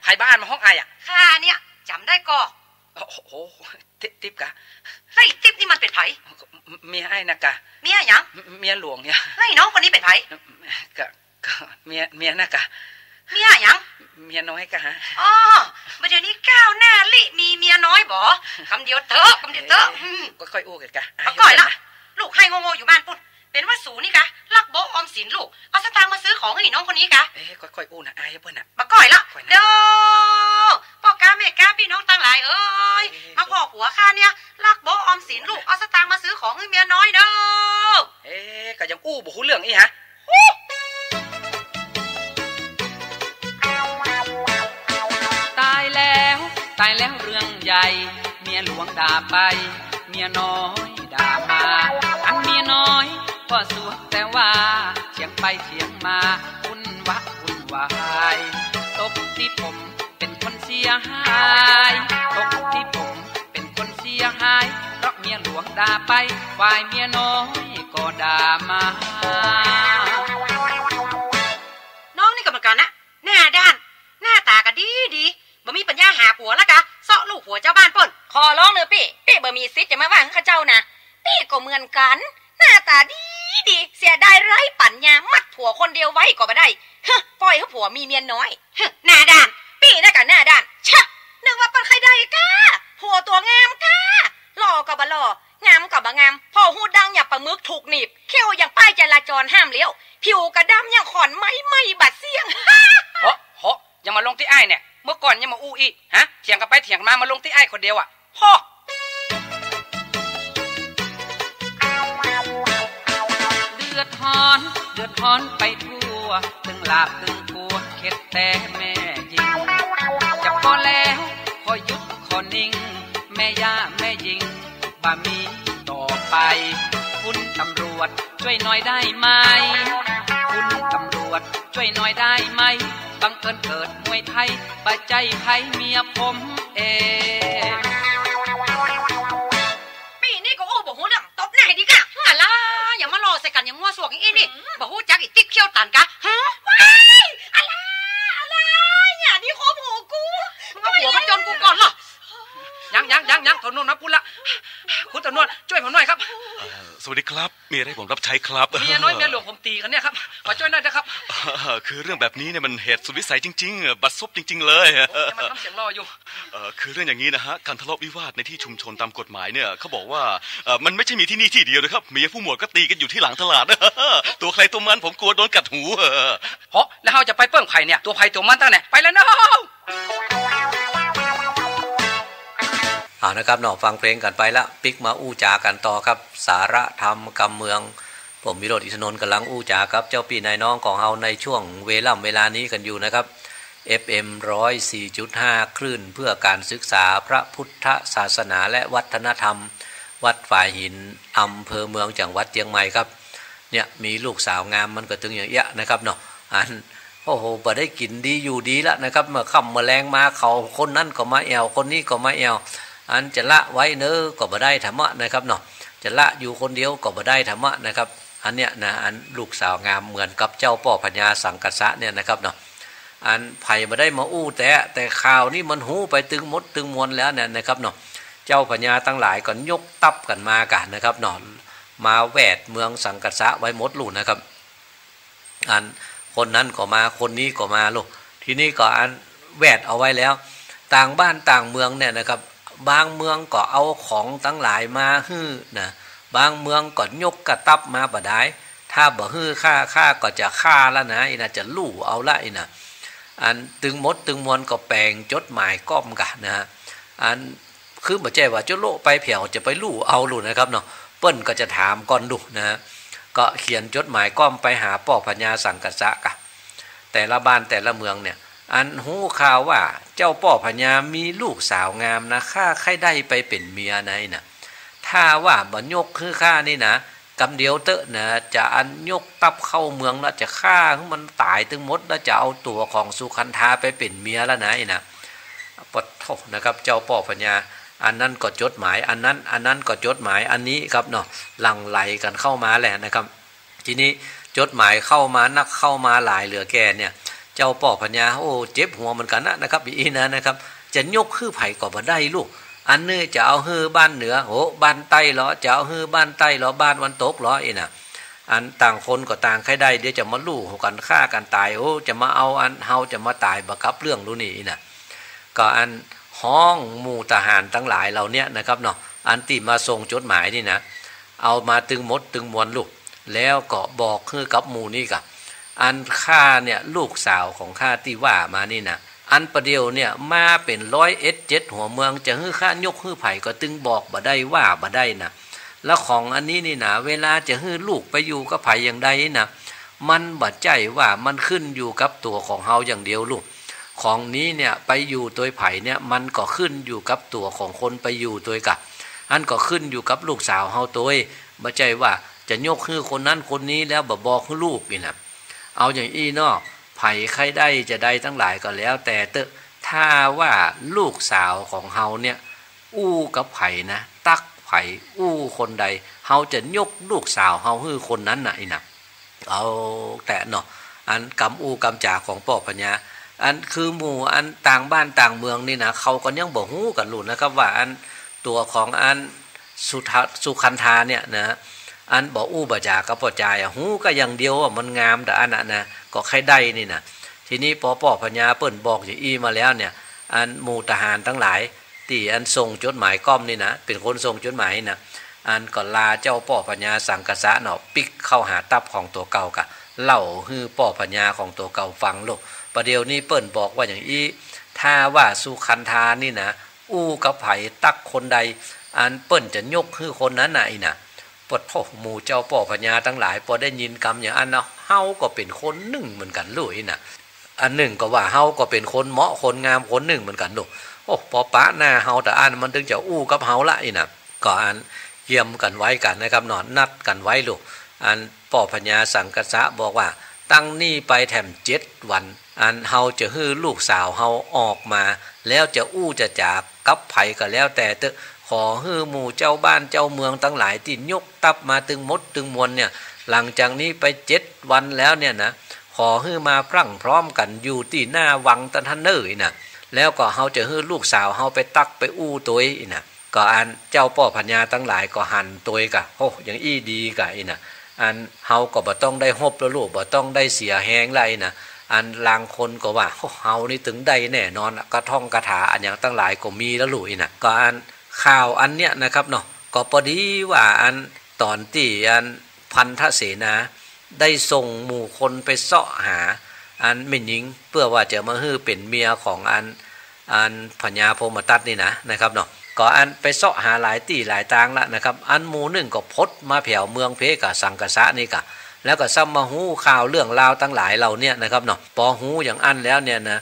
รบ้านมาห้องไออ่ะข้าเนี่ยจำได้ก่อโอ้โหติ๊บกะไอ้ติ๊บนี่มันเป็นไผเมียไอ้นะกะเมียหยังเมียหลวงเนี่ยไอ้น้องคนนี้เป็นไผกะเมียนะกะเมียหยังเมียน้อยกะฮะอ๋อมาเดี๋ยวนี้ก้าวหน้าลิมีเมียน้อยบ่คำเดียวเถอะคำเดียวเถอะก็ค่อยอู้กันกะก่อยละลูกให้โง่ๆอยู่บ้านปุ่นเป็นว่าสูนี่กะลักโบออมสินลูกเอาสตางค์มาซื้อของให้น้องคนนี้กะค่อยอู้นะไอ้เพิ่นน่ะมาก่อยละเด้อพ่อกาแม่กาพี่น้องตั้งหลายเอ้ยมาพ่อผัวข้าเนี่ยลักโบออมสินลูกเอาสตางค์มาซื้อของให้เมียน้อยเด้อก็ยังอู้บ่ฮู้เรื่องอีฮะตายแล้วเรื่องใหญ่เมียหลวงด่าไปเมียน้อยด่ามาอันเมียน้อยก็สวดแต่ว่าเถียงไปเถียงมาวุ่นวายตกที่ผมเป็นคนเสียหายตกที่ผมเป็นคนเสียหายเพราะเมียหลวงด่าไปฝ่ายเมียน้อยก็ด่ามาน้องนี่ก็เหมือนกันนะหน้าด้านหน้าตาก็ดีบ่มีปัญญาหาผัวแล้วกะเซาะลูกผัวเจ้าบ้านป่นขอร้องเลยพี่บ่มีสิทธิ์จะมาว่าข้าเจ้านะพี่ก็เหมือนกันหน้าตาดีเสียดายไร้ปัญญามัดผัวคนเดียวไว้ก็บ่ได้ปล่อยให้ผัวมีเมียน้อยหน้าด้านพี่น่ะกะหน้าด้านชะนึกว่าเป็นใครได้กะผัวตัวงามกะหล่อก็บ่หล่องามก็บ่งามพอหูดังอย่างปลาหมึกถูกหนีบเขี้ยวอย่างป้ายจราจรห้ามเลี้ยวผิวกระดำอย่างขอนไม้บาดเสียงโหยังมาลงที่ไอ้เนี่ยเมื่อก่อนยังมาอู้อีฮะเถียงกันไปเถียงมาลงที่ไอ้คนเดียวอ่ะพ่อเดือดร้อนไปทั่วตึงลาบตึงกลัวเข็ดแต่แม่ยิงจะพอแล้วพอหยุดขอนิ่งแม่ย่าแม่ยิงบ่มีต่อไปคุณตำรวจช่วยหน่อยได้ไหมคุณตำรวจช่วยหน่อยได้ไหมบังเอิญเกิดมวยไทยบาดใจไผเมียผมปีนี้ก็โอ้บ่ฮู้เรื่องตบหน้าให้ดีกะอะไรอย่ามารอใส่กันอย่างงัวสวกอย่างนี้นี่บ่ฮู้จักอีติ๊กเขี้ยวตันกะว้ายอะไรอย่านี่คบหัวกูมาหัวมันจนกูก่อนเหรอยังถนนนะพูดละคุณตำรวจช่วยผมหน่อยครับสวัสดีครับมีอะไรผมรับใช้ครับเมียน้อยเมียหลวงผมตีกันเนี่ยครับขอช่วยหน่อยนะครับคือเรื่องแบบนี้เนี่ยมันเหตุสุดวิสัยจริงๆบัดซบจริงๆเลยมันทำเสียงรออยู่คือเรื่องอย่างนี้นะฮะการทะเลาะวิวาทในที่ชุมชนตามกฎหมายเนี่ยเขาบอกว่ามันไม่ใช่มีที่นี่ที่เดียวนะครับมีผู้หมวดก็ตีกันอยู่ที่หลังตลาดตัวใครตัวมันผมกลัวโดนกัดหูเพราะแล้วเราจะไปเปิ้งไผ่เนี่ยตัวไผ่ตัวมันตั้งไหนไปแล้วเนาะนะครับเนาะฟังเพลงกันไปละปิกมาอู้จากันต่อครับสาระธรรมกำเมืองผมวิโรจน์อินทนนท์กำลังอู้จาครับเจ้าพี่นายน้องของเฮาในช่วงเวลานี้กันอยู่นะครับ FM 104.5 คลื่นเพื่อการศึกษาพระพุทธศาสนาและวัฒนธรรมวัดฝ่ายหินอำเภอเมืองจังหวัดเชียงใหม่ครับเนี่ยมีลูกสาวงามมันก็ถึงอย่างเงี้ยนะครับเนาะโอ้โหบ่ได้กินดีอยู่ดีละนะครับเมื่อค่ำเมื่อแรงมาเขาคนนั้นก็มาแอวคนนี้ก็มาแอวจะละไว้เนื้อก็บ่ได้ธรรมะนะครับเนาะจะละอยู่คนเดียวก็บ่ได้ธรรมะนะครับอันเนี้ยนะลูกสาวงามเหมือนกับเจ้าป่อพญาสังกัสสะเนี่ยนะครับเนาะไผ่มาได้มาอู้แต่ข่าวนี่มันหูไปตึงมดตึงมวลแล้วเนี่ยนะครับเนาะเจ้าพญาตั้งหลายก็ยกตับกันมากันนะครับเนาะมาแวดเมืองสังกัสสะไว้หมดลูกนะครับคนนั้นก็มาคนนี้ก็มาลูกทีนี้ก็แวดเอาไว้แล้วต่างบ้านต่างเมืองเนี่ยนะครับบางเมืองก็เอาของทั้งหลายมาฮื้อนะบางเมืองก็ยกกระตับมาบ่ได้ถ้าบ่ฮื้อฆ่าก็จะฆ่าแล้วนะอีน่ะจะลู่เอาละอีน่ะตึงมดตึงมวลก็แปลงจดหมายก้อมกันนะฮะคือบ่ใช่ว่าจะโลไปเผียวจะไปลู่เอาลูกนะครับเนาะเปิ้นก็จะถามก่อนลูกนะฮะก็เขียนจดหมายก้อมไปหาป่อพญาสังกัสสะกะแต่ละบ้านแต่ละเมืองเนี่ยหูข่าวว่าเจ้าป่อพญามีลูกสาวงามนะข้าใครได้ไปเป็นเมียไหนนะถ้าว่าบ่ยกคือข้านี่นะกำเดียวเตอะนะจะยกตับเข้าเมืองแล้วจะฆ่ามันตายตึงหมดแล้วจะเอาตัวของสุขันธาไปเป็นเมียแล้วนะนะปะโถนะครับเจ้าป่อพญาอันนั้นก็จดหมายอันนั้นก็จดหมายอันนี้ครับเนาะหลั่งไหลกันเข้ามาแหละนะครับทีนี้จดหมายเข้ามานักเข้ามาหลายเหลือแก่เนี่ย เจ้าป่อพญาโอ้เจ็บหัวเหมือนกันนะครับอีนะนะครับจะยกฮื้อไผ่ก็บ่ได้ลูกอันนี้จะเอาฮื้อบ้านเหนือโอ้บ้านใต้เหรอจะเอาฮื้อบ้านใต้เหรอบ้านวันตกเหรออีน่ะอันต่างคนก็ต่างใครได้เดี๋ยวจะมาลู่กันฆ่ากันตายโอ้จะมาเอาอันเฮาจะมาตายบักับเรื่องรู้นี่น่ะก็อันห้องหมู่ทหารทั้งหลายเหล่านี้นะครับเนาะอันที่มาส่งจดหมายนี่นะเอามาตึงมดตึงมวลลูกแล้วก็บอกคือกับหมู่นี่กับอันข้าเนี่ยลูกสาวของข้าที่ว่ามานี่นะอันประเดียวเนี่ยมาเป็น107หัวเมืองจะฮื้อข้ายกฮื้อไผ่ก็ตึงบอกบ่ได้ว่าบ่ได้นะแล้วของอันนี้นี่นะเวลาจะฮื้อลูกไปอยู่กับไผ่อย่างใดนะมันบ่ใจว่ามันขึ้นอยู่กับตัวของเฮาอย่างเดียวลูกของนี้เนี่ยไปอยู่ตัวไผ่เนี่ยมันก็ขึ้นอยู่กับตัวของคนไปอยู่ตัวกับอันก็ขึ้นอยู่กับลูกสาวเฮาตัวบ่ใจว่าจะยกฮื้อคนนั้นคนนี้แล้วบ่บอกให้ลูกนี่นะเอาอย่างอี้เนาะไผ่ใครได้จะได้ทั้งหลายก็แล้วแต่ถ้าว่าลูกสาวของเฮาเนี่ยอู้กับไผ่นะตักไผ่อู้คนใดเฮาจะยกลูกสาวเฮาฮื้อคนนั้นน่ะอีน่ะเอาแต่เนาะอันกำอู้กำจ่าของป่อพญาอันคือหมู่อันต่างบ้านต่างเมืองนี่นะเขาก็ยังบ่ฮู้กันรู้นะครับว่าอันตัวของอันสุคันธาเนี่ยนะอันบ่อู้บ่จ่ากับบ่จ่ายฮู้ก็อย่างเดียวว่ามันงามแต่อันน่ะนะก็ใครได้นี่นะทีนี้ป่อพญาเปิ้นบอกอย่างอี้มาแล้วเนี่ยอันหมู่ทหารทั้งหลายที่อันส่งจดหมายก้อมนี่นะเป็นคนส่งจดหมายนะอันก็ลาเจ้าป่อพญาสังกษะเนาะปิกเข้าหาตับของตัวเก่ากะเล่าฮื้อป่อพญาของตัวเก่าฟังลูกประเดี๋ยวนี้เปิ้นบอกว่าอย่างอี้ถ้าว่าสุคันธานี่นะอู้กับไผตักคนใดอันเปิ้นจะยกฮื้อคนนั้นน่ะอีน่ะปดพ่อหมู่เจ้าป่อพญาทั้งหลายพอได้ยินคำอย่างอันเนาะเฮาก็เป็นคนหนึ่งเหมือนกันลูกอีน่ะอันหนึ่งก็ว่าเฮาก็เป็นคนเหมาะคนงามคนหนึ่งเหมือนกันลูกโอ้พอปะหน้าเฮาแต่อันมันถึงจะอู้กับเฮาละอีน่ะก็อันเยี่ยมกันไว้กันนะครับนอนนัดกันไว้ลูกอันป่อพญาสังกษะบอกว่าตั้งนี่ไปแถม7 วันอันเฮาจะฮื้อลูกสาวเฮาออกมาแล้วจะอู้จะจากกับไผก็แล้วแต่ขอฮื้อหมู่เจ้าบ้านเจ้าเมืองทั้งหลายที่ยกตับมาตึงมดตึงมวลเนี่ยหลังจากนี้ไป7 วันแล้วเนี่ยนะขอฮื้อมาพรั่งพร้อมกันอยู่ที่หน้าวังตันทันเนอร์น่ะแล้วก็เฮาจะฮื้อลูกสาวเฮาไปตักไปอู้ตัวอีน่ะก็อันเจ้าป่อพญาทั้งหลายก็หันตัวกะโอ้อย่างอี้ดีกะอีน่ะอันเฮาก็บ่ต้องได้ฮบแล้วลูกบ่ต้องได้เสียแฮงไรน่ะอันลางคนก็ว่าเฮานี่ถึงได้แน่นอนกระท่องกระถาอันอย่างตั้งหลายก็มีแล้วลูกอีน่ะก็อันข่าวอันเนี้ยนะครับเนาะก็พอดีว่าอันตอนที่อันพันธเสนาได้ส่งหมู่คนไปเสาะหาอันแม่หญิงเพื่อว่าจะมาฮื้อเป็นเมียของอันพญาโพมตัดนี่นะครับเนาะก็อันไปเสาะหาหลายที่หลายทางละนะครับอันหมู่หนึ่งก็พดมาแผ่วเมืองเพกะสังกษะนี่กะแล้วก็ซ้ำมาหู้ข่าวเรื่องราวทั้งหลายเหล่านี้นะครับเนาะพอหูอย่างอันแล้วเนี่ยนะ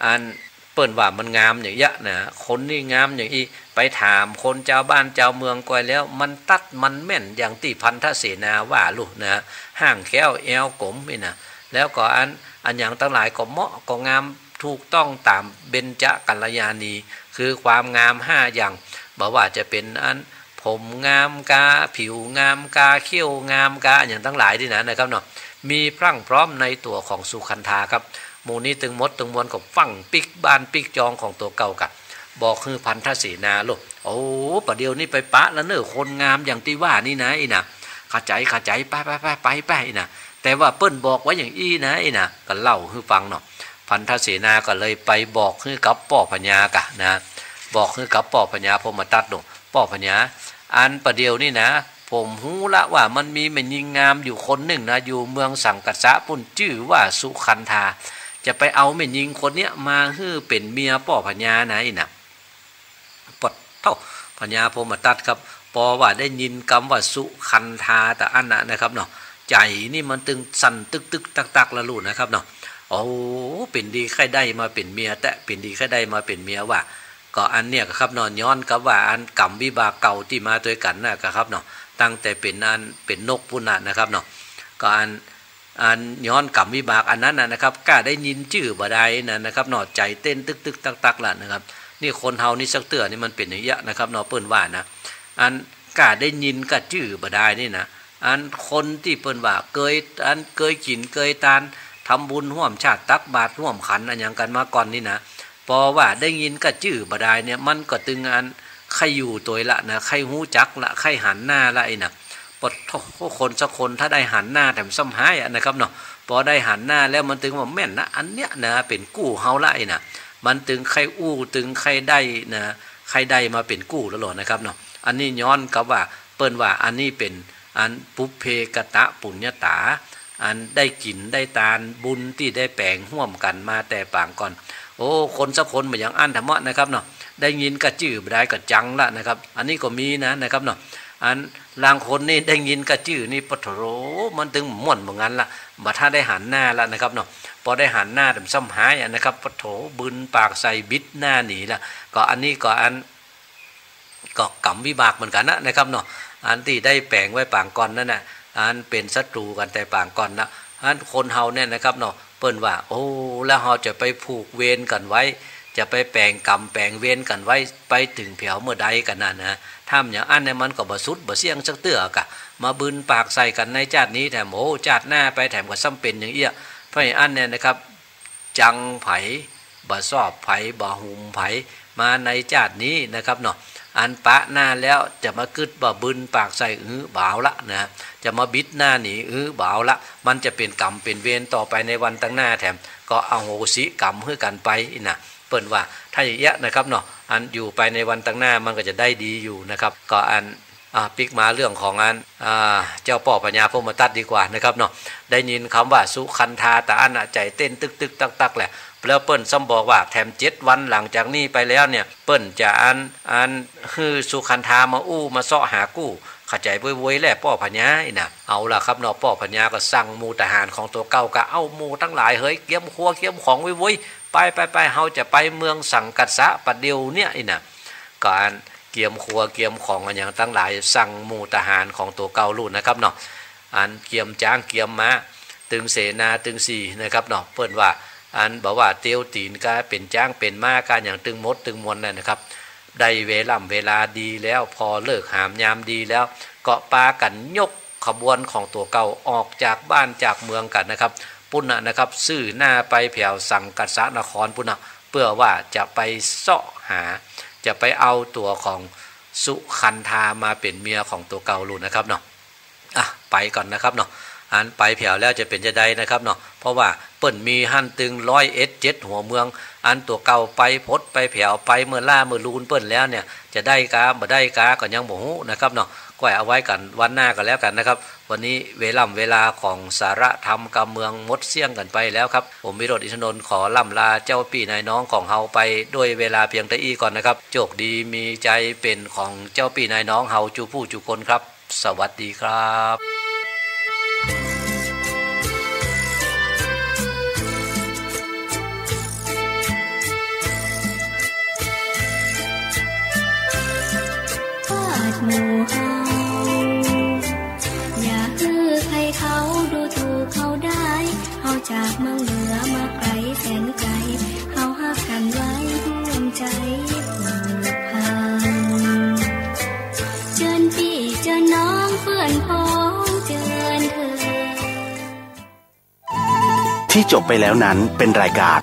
อันเปิ้นว่ามันงามอย่างเยอะนะคนนี่งามอย่างอีไปถามคนเจ้าบ้านเจ้าเมืองก่อยแล้วมันตัดมันแม่นอย่างที่พันธเสนาว่าลูกนะห่างแค้วแอวกลมนี่นะแล้วก็อันอย่างทั้งหลายก็เหมาะก็งามถูกต้องตามเบญจกัลยาณีคือความงาม5อย่างบอกว่าจะเป็นอันผมงามกาผิวงามกาเขี้ยวงามกาอย่างทั้งหลายที่นะครับเนาะมีพรั่งพร้อมในตัวของสุคันธาครับหมู่นี้ตึงมดตึงมวลกับฟังปิกบ้านปิกจองของตัวเก่ากับบอกคือพันธเสนาลูกโอ้ประเดี๋ยวนี้ไปปะแล้วเนอคนงามอย่างที่ว่านี่นะอีน่ะขาใจไปนะแต่ว่าเปิ้นบอกไว้อย่างอี้นะอีน่ะก็เล่าให้ฟังเนาะพันธเสนาก็เลยไปบอกให้กับป่อพญากะนะบอกให้กับป่อพญาพมตัดลูกป่อพญาอันประเดี๋ยวนี่นะผมหูละว่ามันมีแม่หญิงงามอยู่คนหนึ่งนะอยู่เมืองสังกัสสะปุ่นชื่อว่าสุคันธาจะไปเอาแม่หญิงคนเนี้ยมาฮื้อเป็นเมียป่อพญานะอีน่ะปดเท่าพญาพมตัดครับพอว่าได้ยินคำว่าสุคันธาแต่อันนะครับเนาะใจนี่มันตึงสั่นตึกตักละลูกนะครับเนาะโอ้เป็นดีใครได้มาเป็นเมียแต่เป็นดีใครได้มาเป็นเมียว่าก็อันเนี้ยครับนอนย้อนกับว่าอันกรรมวิบากเก่าที่มาด้วยกันนะครับเนาะตั้งแต่เป็นอันเป็นนกพุ่นนะครับเนาะก็อันย้อนกรรมวิบากอันนั้นนะครับกล้าได้ยินชื่อบ่ได้นะครับเนาะใจเต้นตึกตักละนะครับนี่คนเฮานี่สักเตือนี่มันเป็นอย่างเงี้ยนะครับเนาะเปิ้นว่านะอันกล้าได้ยินก็ชื่อบ่ได้นี่นะอันคนที่เปิ้นว่าเคยกินเคยทาน ทำบุญร่วมชาติตักบาตรร่วมขันอันอย่างกันมาก่อนนี่นะพอว่าได้ยินก็จื้อบ่ได้เนี่ยมันก็ตึงอันใครอยู่ตัวละนะใครหูจักละใครหันหน้าละไอ้น่ะปดคนสักคนถ้าได้หันหน้าแถมซ้ำหายนะครับเนาะพอได้หันหน้าแล้วมันตึงว่าแม่นนะอันเนี้ยนะเป็นกู้เฮาละไอ้น่ะมันตึงใครอู้ตึงใครได้นะใครได้มาเป็นกู้แล้วหรอนะครับเนาะอันนี้ย้อนกับว่าเปิ้นว่าอันนี้เป็นอันปุเพกตะปุญญาตาอันได้กินได้ทานบุญที่ได้แปลงร่วมกันมาแต่ปางก่อนโอ้คนสักคนเหมือนอย่างอันธรรมะนะครับเนาะได้ยินกระจื้อได้กระจังละนะครับอันนี้ก็มีนะครับเนาะอันลางคนนี่ได้ยินกระจื้อนี่ปะโถมันถึงม่วนเหมือนกันละมาถ้าได้หันหน้าละนะครับเนาะพอได้หันหน้าแต่ซ้ำหายนะครับปะโถบึนปากใส่บิดหน้าหนีละก็อันนี้ก็อันก็กรรมวิบากเหมือนกันนะครับเนาะอันที่ได้แปลงไว้ปางก่อนนั่นน่ะอันเป็นศัตรูกันแต่ปางก่อนนะอันคนเฮาเนี่ยนะครับเนาะเปิ้นว่าโอ้แล้วเฮาจะไปผูกเวรกันไว้จะไปแปลงกรรมแปลงเวรกันไว้ไปถึงแผวเมื่อใดกันนั่นนะทำอย่างอันเนี่ยมันก็บ่สุดบ่เสี่ยงสักเตื้อกะมาบึนปากใส่กันในชาตินี้แถมโอ้ชาติหน้าไปแถมก็ซ้ำเป็นอย่างเอี้ยเพราะอันเนี่ยนะครับจังไผบ่สอบไผบ่หุมไผมาในชาตินี้นะครับเนาะอันปะหน้าแล้วจะมากึดบ่บึนปากใส่บ่าวละนะจะมาบิดหน้าหนีบ่าวละมันจะเป็นกรรมเป็นเวรต่อไปในวันตั้งหน้าแถมก็อโหสิกรรมให้กันไปนะเปิ้นว่าถ้าอย่างเงี้ยนะครับเนาะอันอยู่ไปในวันตั้งหน้ามันก็จะได้ดีอยู่นะครับก็อันปิกมาเรื่องของอันเจ้าป่อปัญญาพรหมทัตดีกว่านะครับเนาะได้ยินคำว่าสุขันธาตาอันใจเต้นตึกๆตักๆแหละแล้วเปิ้นซ้ำบอกว่าแถม7 วันหลังจากนี้ไปแล้วเนี่ยเปิ้นจะอันคือสุขันธามาอู้มาเสาะหากู้เข้าใจเว้ยๆแหละป่อปัญญาอีน่ะเอาล่ะครับเนาะป่อปัญญาก็สั่งหมู่ทหารของตัวเก่าก็เอาหมู่ทั้งหลายเฮ้ยเกี๊ยมครัวเกี๊ยมของเว้ยๆไปเฮาจะไปเมืองสังกัสสะปัดเดียวเนี่ยอีน่ะการเกี๊ยมครัวเกี๊ยมของอันอย่างทั้งหลายสั่งหมู่ทหารของตัวเก่ารุ่นนะครับเนาะอันเกี๊ยมจ้างเกี๊ยมม้าตึงเสนาตึงสีนะครับเนาะเปิ้นว่าอันบอกว่าเตียวตีนก็เป็นจ้างเป็นม้าการอย่างตึงมดตึงมวลนั่นนะครับได้เวลาดีแล้วพอเลิกหามยามดีแล้วก็ปากันยกขบวนของตัวเก่าออกจากบ้านจากเมืองกันนะครับปุณณะนะครับซื่อหน้าไปแผ่วสังกัสสะนครปุณณะเพื่อว่าจะไปเสาะหาจะไปเอาตัวของสุขันธามาเป็นเมียของตัวเก่าลูกนะครับเนาะไปก่อนนะครับเนาะอันไปแผ่วแล้วจะเป็นจะได้นะครับเนาะเพราะว่าเปิ้นมีหั่นตึง107หัวเมืองอันตัวเก่าไปพดไปแผ่วไปเมื่อล่าเมื่อลูนเปิ้นแล้วเนี่ยจะได้กาบ่ได้กาก็ยังบ่ฮู้นะครับเนาะก็เอาไว้กันวันหน้ากันแล้วกันนะครับวันนี้เวลาของสาระธรรมการเมืองมดเสี่ยงกันไปแล้วครับผมวิโรจน์ อินทนนท์ขอล่ำลาเจ้าพี่นายน้องของเฮาไปด้วยเวลาเพียงแต่ก่อนนะครับโชคดีมีใจเป็นของเจ้าพี่นายน้องเฮาจูผู้จูคนครับสวัสดีครับหมู่เฮาอย่าฮือใครเขาดูถูกเขาได้เฮาจากเมืองเหนือมาไกลแสนไกลเฮาฮักกันไว้ร่วมใจผูกพันเจิญพี่เจิญน้องเพื่อนพ้องเจิญเธอที่จบไปแล้วนั้นเป็นรายการ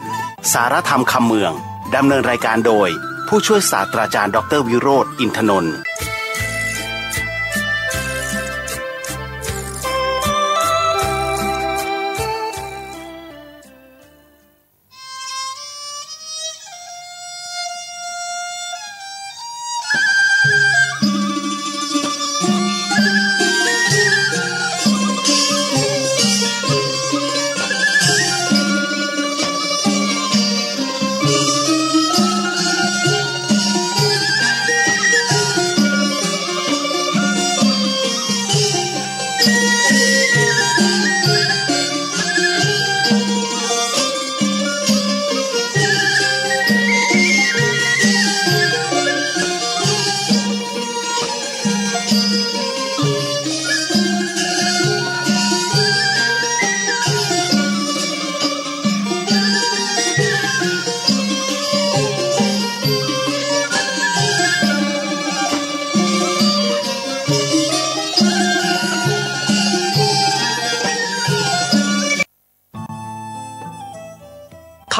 สารธรรมคำเมืองดำเนินรายการโดยผู้ช่วยศาสตราจารย์ดร.วิโรจน์ อินทนนท์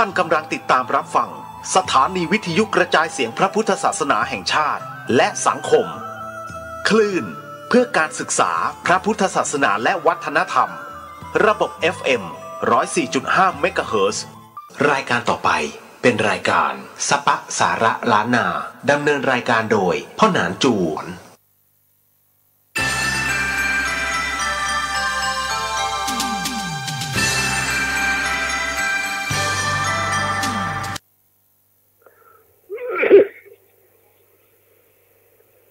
านกำลังติดตามรับฟังสถานีวิทยุกระจายเสียงพระพุทธศาสนาแห่งชาติและสังคมคลื่นเพื่อการศึกษาพระพุทธศาสนาและวัฒนธรรมระบบ FM 104.5 เมกะเฮิรตซ์ รายการต่อไปเป็นรายการสปะสาระล้านนาดำเนินรายการโดยพ่อหนานจูน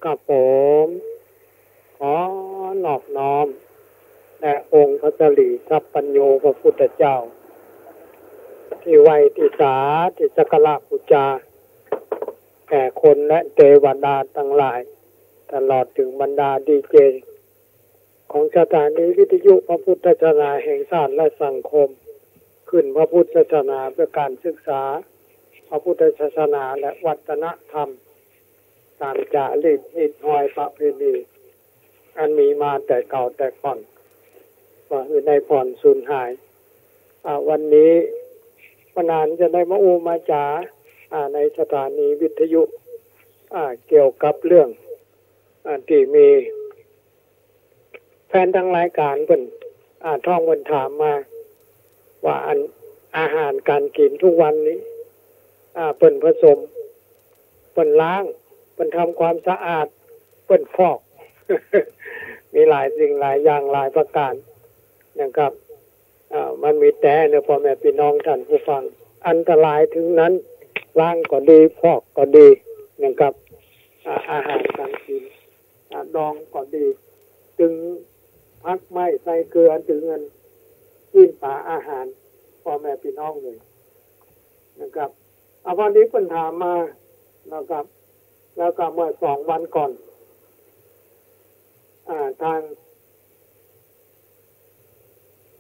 กับผมขอนอบน้อมแด่องค์พระสรีสัพพัญโญพระพุทธเจ้าที่ไหวที่สาที่สักการะบูชาแก่คนและเทวดาทั้งหลายตลอดถึงบรรดาดีเจของสถานีวิทยุพระพุทธศาสนาแห่งชาติและสังคมขึ้นพระพุทธศาสนาเพื่อการศึกษาพระพุทธศาสนาและวัฒนธรรมตามจารีตนิทอยประเพณีอันมีมาแต่เก่าแต่ก่อนว่าคือในผ่อนสูญหายวันนี้ปนานจะได้มามาจาในสถานีวิทยุเกี่ยวกับเรื่องที่มีแฟนทางรายการเพิ่นท่องเพิ่นถามมาว่าอาหารการกินทุกวันนี้เพิ่นผสมเพิ่นล้างเพิ่นทำความสะอาดเพิ่นฟอก มีหลายสิ่งหลายอย่างหลายประการนะครับมันมีแต่เนี่ยพ่อแม่พี่น้องท่านผู้ฟังอันตรายถึงนั้นล้างก็ดีฟอกก็ดีนะครับอาหารการกินดองก็ดีถึงพักไม้ใส่เกลือถึงเงินกินปลาอาหารพ่อแม่พี่น้องเลยนะครับวันนี้เพิ่นถามมานะครับแล้วก็เมื่อ2 วันก่อนทาง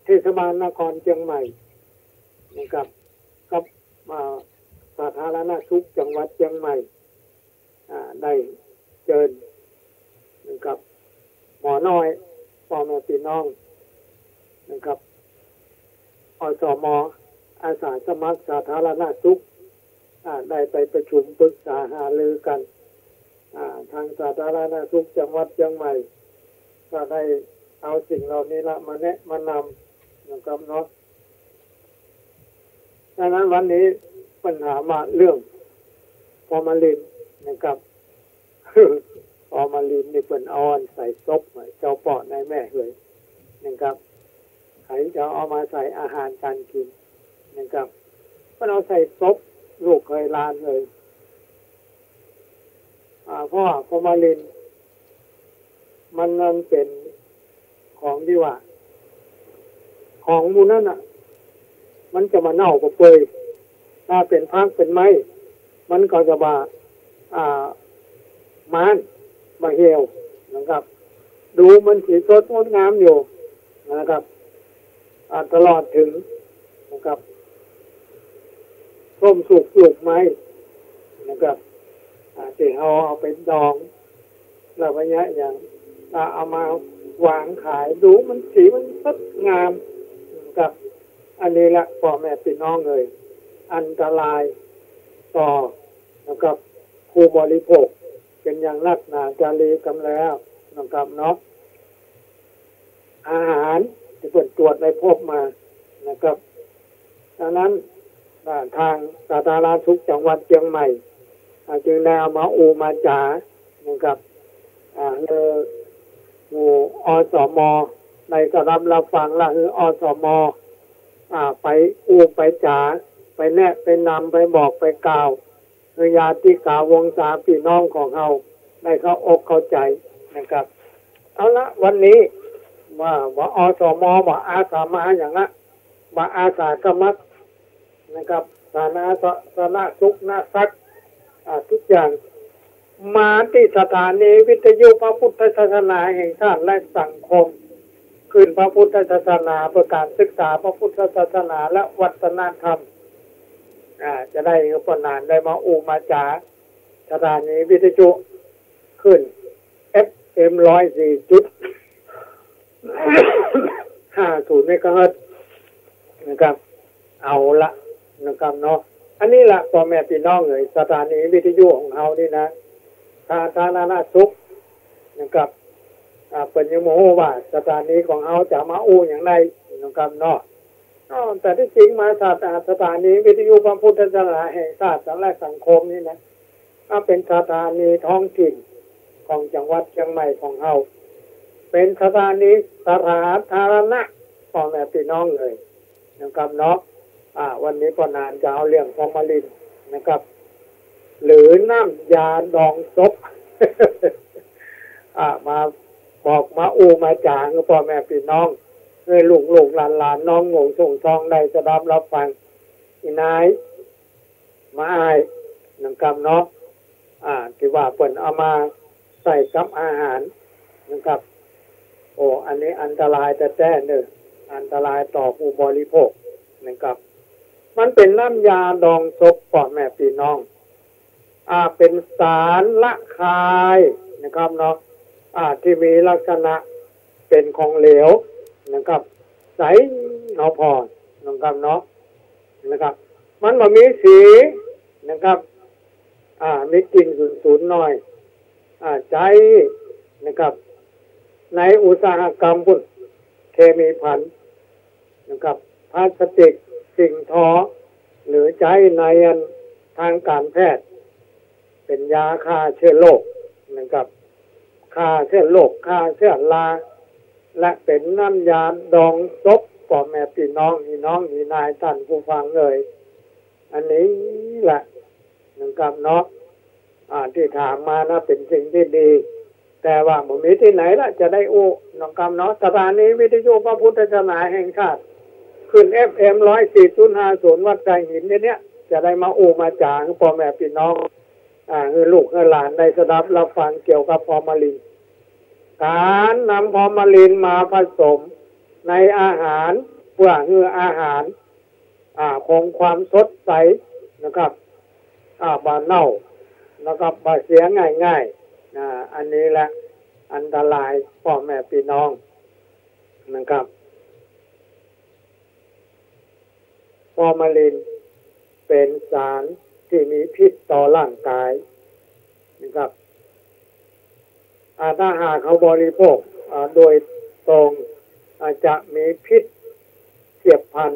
เทศบาลนครเชียงใหม่นะครับกับสาธารณสุขจังหวัดเชียงใหม่ได้เชิญนะครับหมอน้อยพ่อแม่พี่น้องนะครับอสม.อาสาสมัครสาธารณสุขได้ไปประชุมปรึกษาหารือกันทางสาธารณสุขจังหวัดเชียงใหม่ก็ได้เอาสิ่งเหล่านี้ละมาแนะมานำนะครับเนาะดังนั้นวันนี้ปัญหามาเรื่องฟอร์มาลินนะครับ ฟอร์มาลินนี่เป็นอ่อนใส่ซบเจ้าปอดในแม่เลยนะครับใครจะเอามาใส่อาหารการกินนะครับก็เอาใส่ซบลูกเคยลานเลยเพราะว่าฟอร์มาลินมันเป็นของที่ว่าของมูนั่นอ่ะมันจะมาเน่าเปื่อยถ้าเป็นพักเป็นไม้มันก็จะมามาเหี่ยวนะครับดูมันสีสดงดงามอยู่นะครับตลอดถึงนะครับส้มสุกปลูกไม้นะครับที่เอาไปดองแล้วก็อย่างเอามาวางขายดูมันสีมันสดงามกับอันนี้ละพ่อแม่พี่น้องเลยอันตรายต่อนะครับผู้บริโภคเป็นอย่างนักหนาจารีกำแล้วนะครับเนาะอาหารที่เปิดตรวจได้พบมานะครับดังนั้นทางสาธารณสุขจังหวัดเชียงใหม่จึงได้เอามามาจานะครับหมู่อสม.ในกระรับฟังละคืออสม.ไปไปจ๋าไปแนะไปนำไปบอกไปกล่าวญาติกาวงศาพี่น้องของเราได้เข้าอกเข้าใจนะครับเอาละวันนี้ว่าอสม.ว่าอาสามาอย่างละว่าอาสาสมัครนะครับสาธารณสุขนะสักทุกอย่างมาที่สถานีวิทยุพระพุทธศาสนาแห่งชาติและสังคมขึ้นพระพุทธศาสนาเพื่อการศึกษาพระพุทธศาสนาและวัฒนธรรมจะได้ปนานได้มามาจาสถานีวิทยุขึ้น FM 104.50 เมกะเฮิรตซ์นะครับเอาละ นะครับเนาะอันนี้ละพ่อแม่พี่น้องเอ๋ยสถานีวิทยุของเฮานี่นะสาธารณสุขนะครับเป็นยังโมโหว่าสถานีของเฮาจะมาอู้อย่างไรนะครับเนาะแต่ที่จริงมาสถานีวิทยุพระพุทธศาสนาแห่งชาติและสังคมนี่นะเป็นสถานีท้องถิ่นของจังหวัดเชียงใหม่ของเฮาเป็นสถานีสาธารณะพ่อแม่พี่น้องเลยนะครับเนาะวันนี้พ่อนานจะเอาเรื่องฟอร์มาลินนะครับ หรือน้ำยาดองซบ มาบอกมาอูมาจางพ่อแม่พี่น้องให้ลูกหลานน้องงงส่งซองได้จะรับฟังอีนายมาอายนะครับเนาะที่ว่าเปิ่นเอามาใส่กับอาหารนะครับโอ้อันนี้อันตรายแต่หนึ่งอันตรายต่อผู้บริโภคนะครับมันเป็นน้ำยาดองซบพ่อแม่พี่น้องเป็นสารละคายนะครับเนาะที่มีลักษณะเป็นของเหลวนะครับใสเอาพอนะครับเนาะนะครับมันบ่มีสีนะครับมีกลิ่นสูนๆหน่อยใจนะครับในอุตสาหกรรมพุ่นเคมีภัณฑ์นะครับพลาสติกสิ่งทอหรือใจในทางการแพทย์เป็นยาฆ่าเชื้อโรคนะครับฆ่าเชื้อโรคฆ่าเชื้อราและเป็นน้ำยาดองซบพ่อแม่พี่น้องนี่นายท่านผู้ฟังเลยอันนี้แหละนะครับเนาะที่ถามมานะเป็นสิ่งที่ดีแต่ว่าบ่มีที่ไหนละจะได้อู้นะครับเนาะสถานีวิทยุพระพุทธศาสนาแห่งชาติขึ้น FM 104.50 วัดไร่หินเนี่ยจะได้มาอู้มาจางพ่อแม่พี่น้องคือลูกหลานได้สดับรับฟังเกี่ยวกับฟอร์มาลินการนำฟอร์มาลินมาผสมในอาหารเพื่อให้อาหารคงความสดใสนะครับบ่เน่านะครับบ่เสียง่ายๆอันนี้แหละอันตรายพ่อแม่พี่น้องนะครับฟอร์มาลินเป็นสารที่มีพิษต่อร่างกายนะครับถ้าหากเขาบริโภคโดยตรงอาจจะมีพิษเฉียบพลัน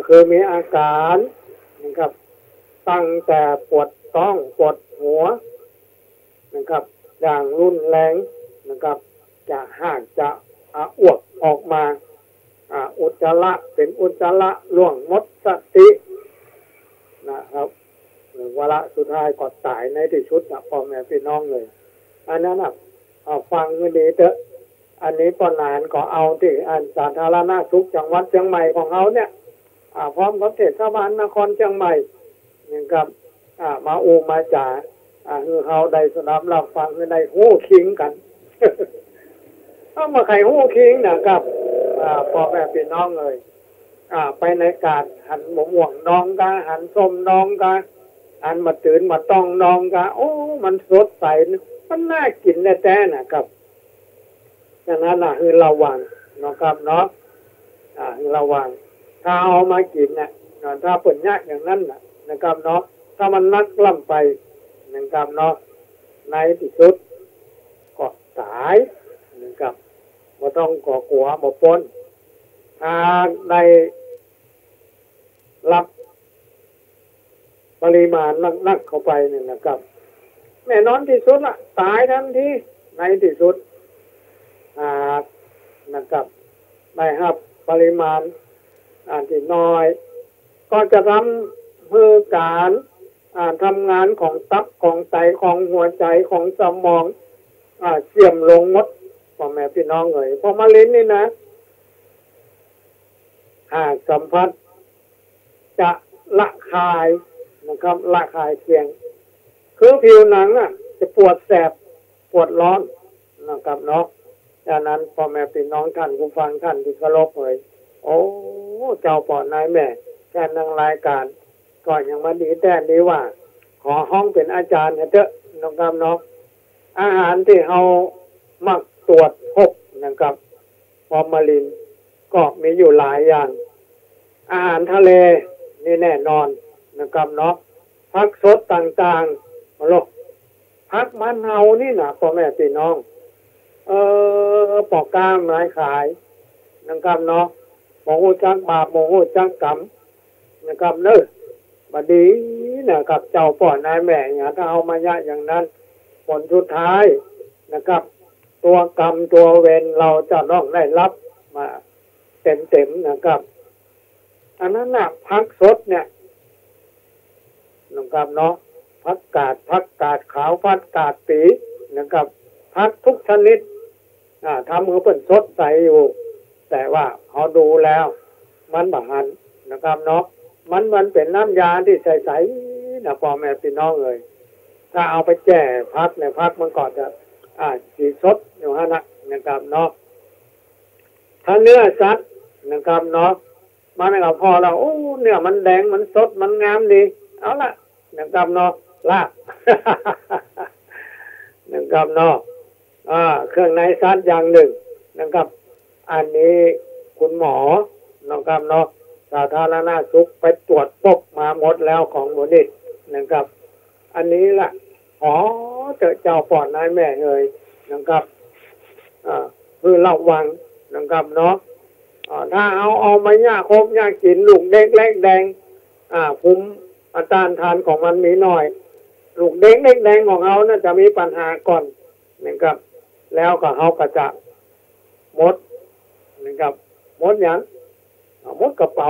คือมีอาการนะครับตั้งแต่ปวดท้องปวดหัวนะครับอย่างรุนแรงนะครับจะจะอ้วกออกมาอุจจาระเป็นอุจจาระล่วงหมดสตินะครับวาระสุดท้ายก็ตายในที่สุดพ่อแม่พี่น้องเลยอันนั้นฟังกันดีเถอะอันนี้พ่อนานก็เอาที่สาธารณสุขจังหวัดเชียงใหม่ของเขาเนี่ยพร้อมกับเทศบาลนครเชียงใหม่นะครับมาอูมาจ่าคือเขาได้สนับรับฟังคือได้หู้คิงกันเอามาไข่หู้คิงนะครับพ่อแม่พี่น้องเลยไปในการหันหมวกน้องกะหันส้มน้องกะอันมาตื่นมาต้องน้องกะโอ้มันสดใสมันน่ากินแท้ๆนะครับฉะนั้นคือระวังนะครับเนาะระวังถ้าเอามากินถ้าเปิดยากอย่างนั้นนะครับเนาะถ้ามันนักล่ำไปนะครับเนาะในที่สุดก็ตายนะครับบ่ต้องก่อกลัวบ่ปนถ้าได้รับปริมาณนักเข้าไปเนี่ยนะครับแน่นอนที่สุดตายทันทีในที่สุดนะครับได้รับปริมาณที่น้อยก็จะทำเพื่อการทำงานของตับของไตของหัวใจของสมองเสื่อมลงหมดพ่อแม่พี่น้องเลยพอมาลิ้นนี่นะสัมผัสจะละคายนะครับละคายเคียงคือผิวหนังจะปวดแสบปวดร้อนนะครับเนาะดังนั้นพ่อแม่พี่น้องท่านผู้ฟังท่านที่เคารพเลยโอ้เจ้าป่อนายแม่แค่นั่งรายการก่อนยังมาดีแต่ดีว่าขอห้องเป็นอาจารย์เถอะนะครับเนาะอาหารที่เรามักตรวจพบนะครับฟอร์มาลินก็มีอยู่หลายอย่างอาหารทะเล นี่แน่นอนนะครับเนาะผักสดต่างๆมาลกผักมันเฮานี่นะพ่อแม่พี่น้องปอกกล้ามไม้ขายนะครับเนาะโมโหจักบาปโมโหจักกรรมนะครับเนอะบัดดีนะครับเจ้าพ่อนายแม่เนี่ยถ้าเอามายะอย่างนั้นผลสุดท้ายนะครับตัวกรรมตัวเวรเราจะต้องได้รับมาเต็มๆนะครับอันนั้นน่ะผักสดเนี่ยนะครับเนาะผักกาดขาวผักกาดปีนะครับผักทุกชนิดทำมือเป็นสดใสอยู่แต่ว่าเขาดูแล้วมันบางอันนะครับเนาะมันเป็นน้ำยาที่ใสๆนะพ่อแม่พี่น้องเลยถ้าเอาไปแจ่พักเนี่ยพักมันก่อนจะสีสดอยู่ฮะนะครับเนาะถ้าเนื้อสัตว์นะครับเนาะมันก็พอแล้วโอ้เนื้อมันแดงมันสดมันงามดีเอาละนะครับเนาะลาบ นะครับเนาะเครื่องในสัตว์อย่างหนึ่งนะครับอันนี้คุณหมอนะครับเนาะสาธารณสุขไปตรวจพบมาหมดแล้วของหมดนี่นะครับอันนี้ล่ะเจ้าปอดนายแม่เลยนะครับคือระวังนะครับเนาะถ้าเอามาย่าครบย่ากินลูกเด็กเล็กแดงภูมิต้านทานของมันมีน้อยลูกเด็กเล็กแดงของเขาน่าจะมีปัญหาก่อนนะครับแล้วก็เขาก็จะหมดนะครับหมดอย่างหมดกระเป๋า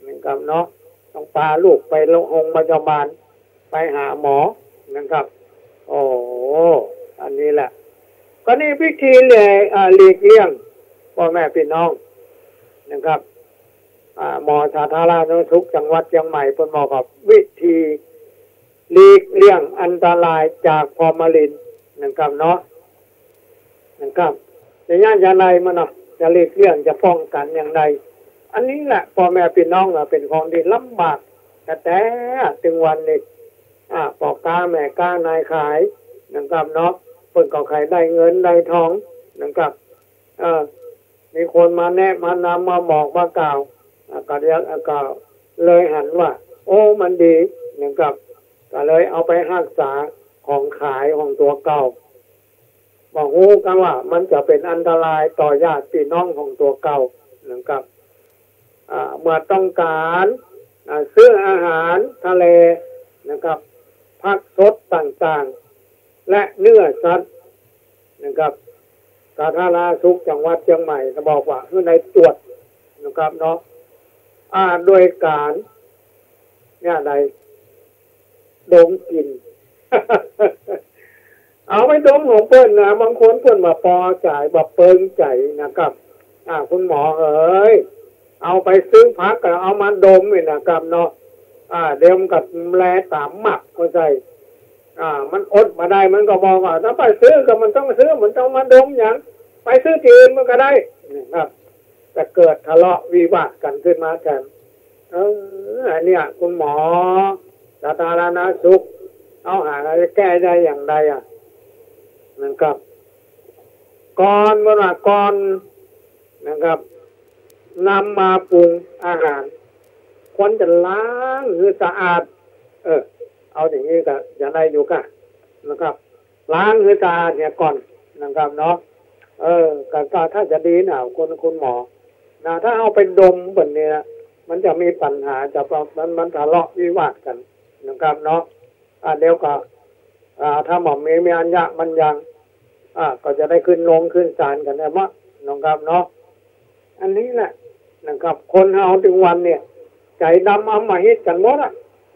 นะครับเนาะต้องพาลูกไปโรงพยาบาลไปหาหมอนะครับโอ้อันนี้แหละก็นี่วิธีเลยหลีกเลี่ยงพ่อแม่พี่น้องนะครับหมอสาธารณสุขจังหวัดเชียงใหม่เพิ่นบอกกับวิธีหลีกเลี่ยงอันตรายจากฟอร์มาลินนะครับเนาะนะครับในย่านยาในมันเนาะจะหลีกเลี่ยงจะป้องกันอย่างไรอันนี้แหละพ่อแม่พี่น้องเป็นของที่ลำบากแต่ถึงวันนี้ปอกกาแม่กานายขายนะครับเนาะเพิ่นก็ขายได้เงินได้ทองนะครับมีคนมาแนะมานำมาบอกมากล่าวก็เลยหันว่าโอ้มันดีนะครับก็เลยเอาไปรักษาของขายของตัวเก่าบอกฮู้กันว่ามันจะเป็นอันตรายต่อญาติพี่น้องของตัวเก่านะครับเมื่อต้องการซื้ออาหารทะเลนะครับผักสดต่างๆและเนื้อสัตว์นะครับสาธารณสุขจังหวัดเชียงใหม่จะบอกว่าคือในตรวจนะครับเนาะโดยการเนี่ยใดดมกลิ่น เอาไปดมของเพิ่นนะบางคนเพิ่นมาพอใจแบบเปิงใจนะครับคุณหมอเอ๋ยเอาไปซื้อพักก็เอามาดมนี่นะครับเนาะเดี๋ยวมันกับแลตามหมักก็ใช่มันอดมาได้มันก็บอกว่าถ้าไปซื้อก็มันต้องซื้อมันต้องมาดมอย่างไปซื้อที่อื่นมันก็ได้นะครับจะเกิดทะเลาะวิวาทกันขึ้นมากันอันเนี้ยคุณหมอสาธารณสุขเอาหาอะไรแก้ได้อย่างไรนะครับก่อนนะครับนำมาปรุงอาหารควรจะล้างคือสะอาดเอาอย่างนี้ก็อย่างไรอยู่กันนะครับล้างคือสะอาดเนี่ยก่อนนะครับเนาะก็ถ้าจะดีนะคุณหมอนะถ้าเอาไปดมแบบนี้นะมันจะมีปัญหาจะมันทะเลาะวิวาทกันนะครับเนาะเดี๋ยวก็ถ้าหม่อมมีอัญญะมันยังก็จะได้ขึ้นศาลกันนะว่านะครับเนาะอันนี้แหละนะครับคนเฮาถึงวันเนี่ยใจดำอำมหิตกันหมด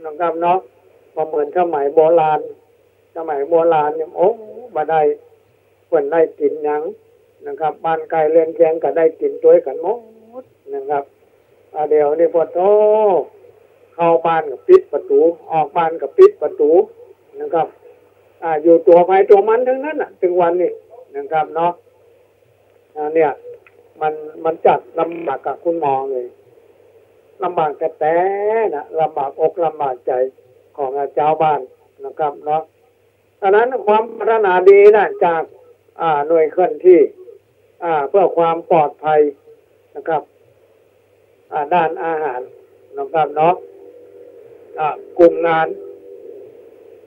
นะครับเนาะเหมือนสมัยโบราณเนี่ยโอ้มาได้เพิ่นได้กินหยังนะครับบ้านไกลเรือนแขงก็ได้กินด้วยกันหมดนะครับเดี๋ยวนี้พอโตเข้าบ้านกับปิดประตูออกบ้านกับปิดประตูนะครับอยู่ตัวไปตัวมันทั้งนั้นถึงวันนี้นะครับเนาะเนี่ยมันจัดลำบากกับคุณหมอเลยลำบากแต่นะลำบากอกลำบากใจของเจ้าบ้านนะครับเนาะดังนั้นความพัฒนาดีนะจากหน่วยเคลื่อนที่เพื่อความปลอดภัยนะครับด้านอาหารนะครับเนาะ กลุ่มงาน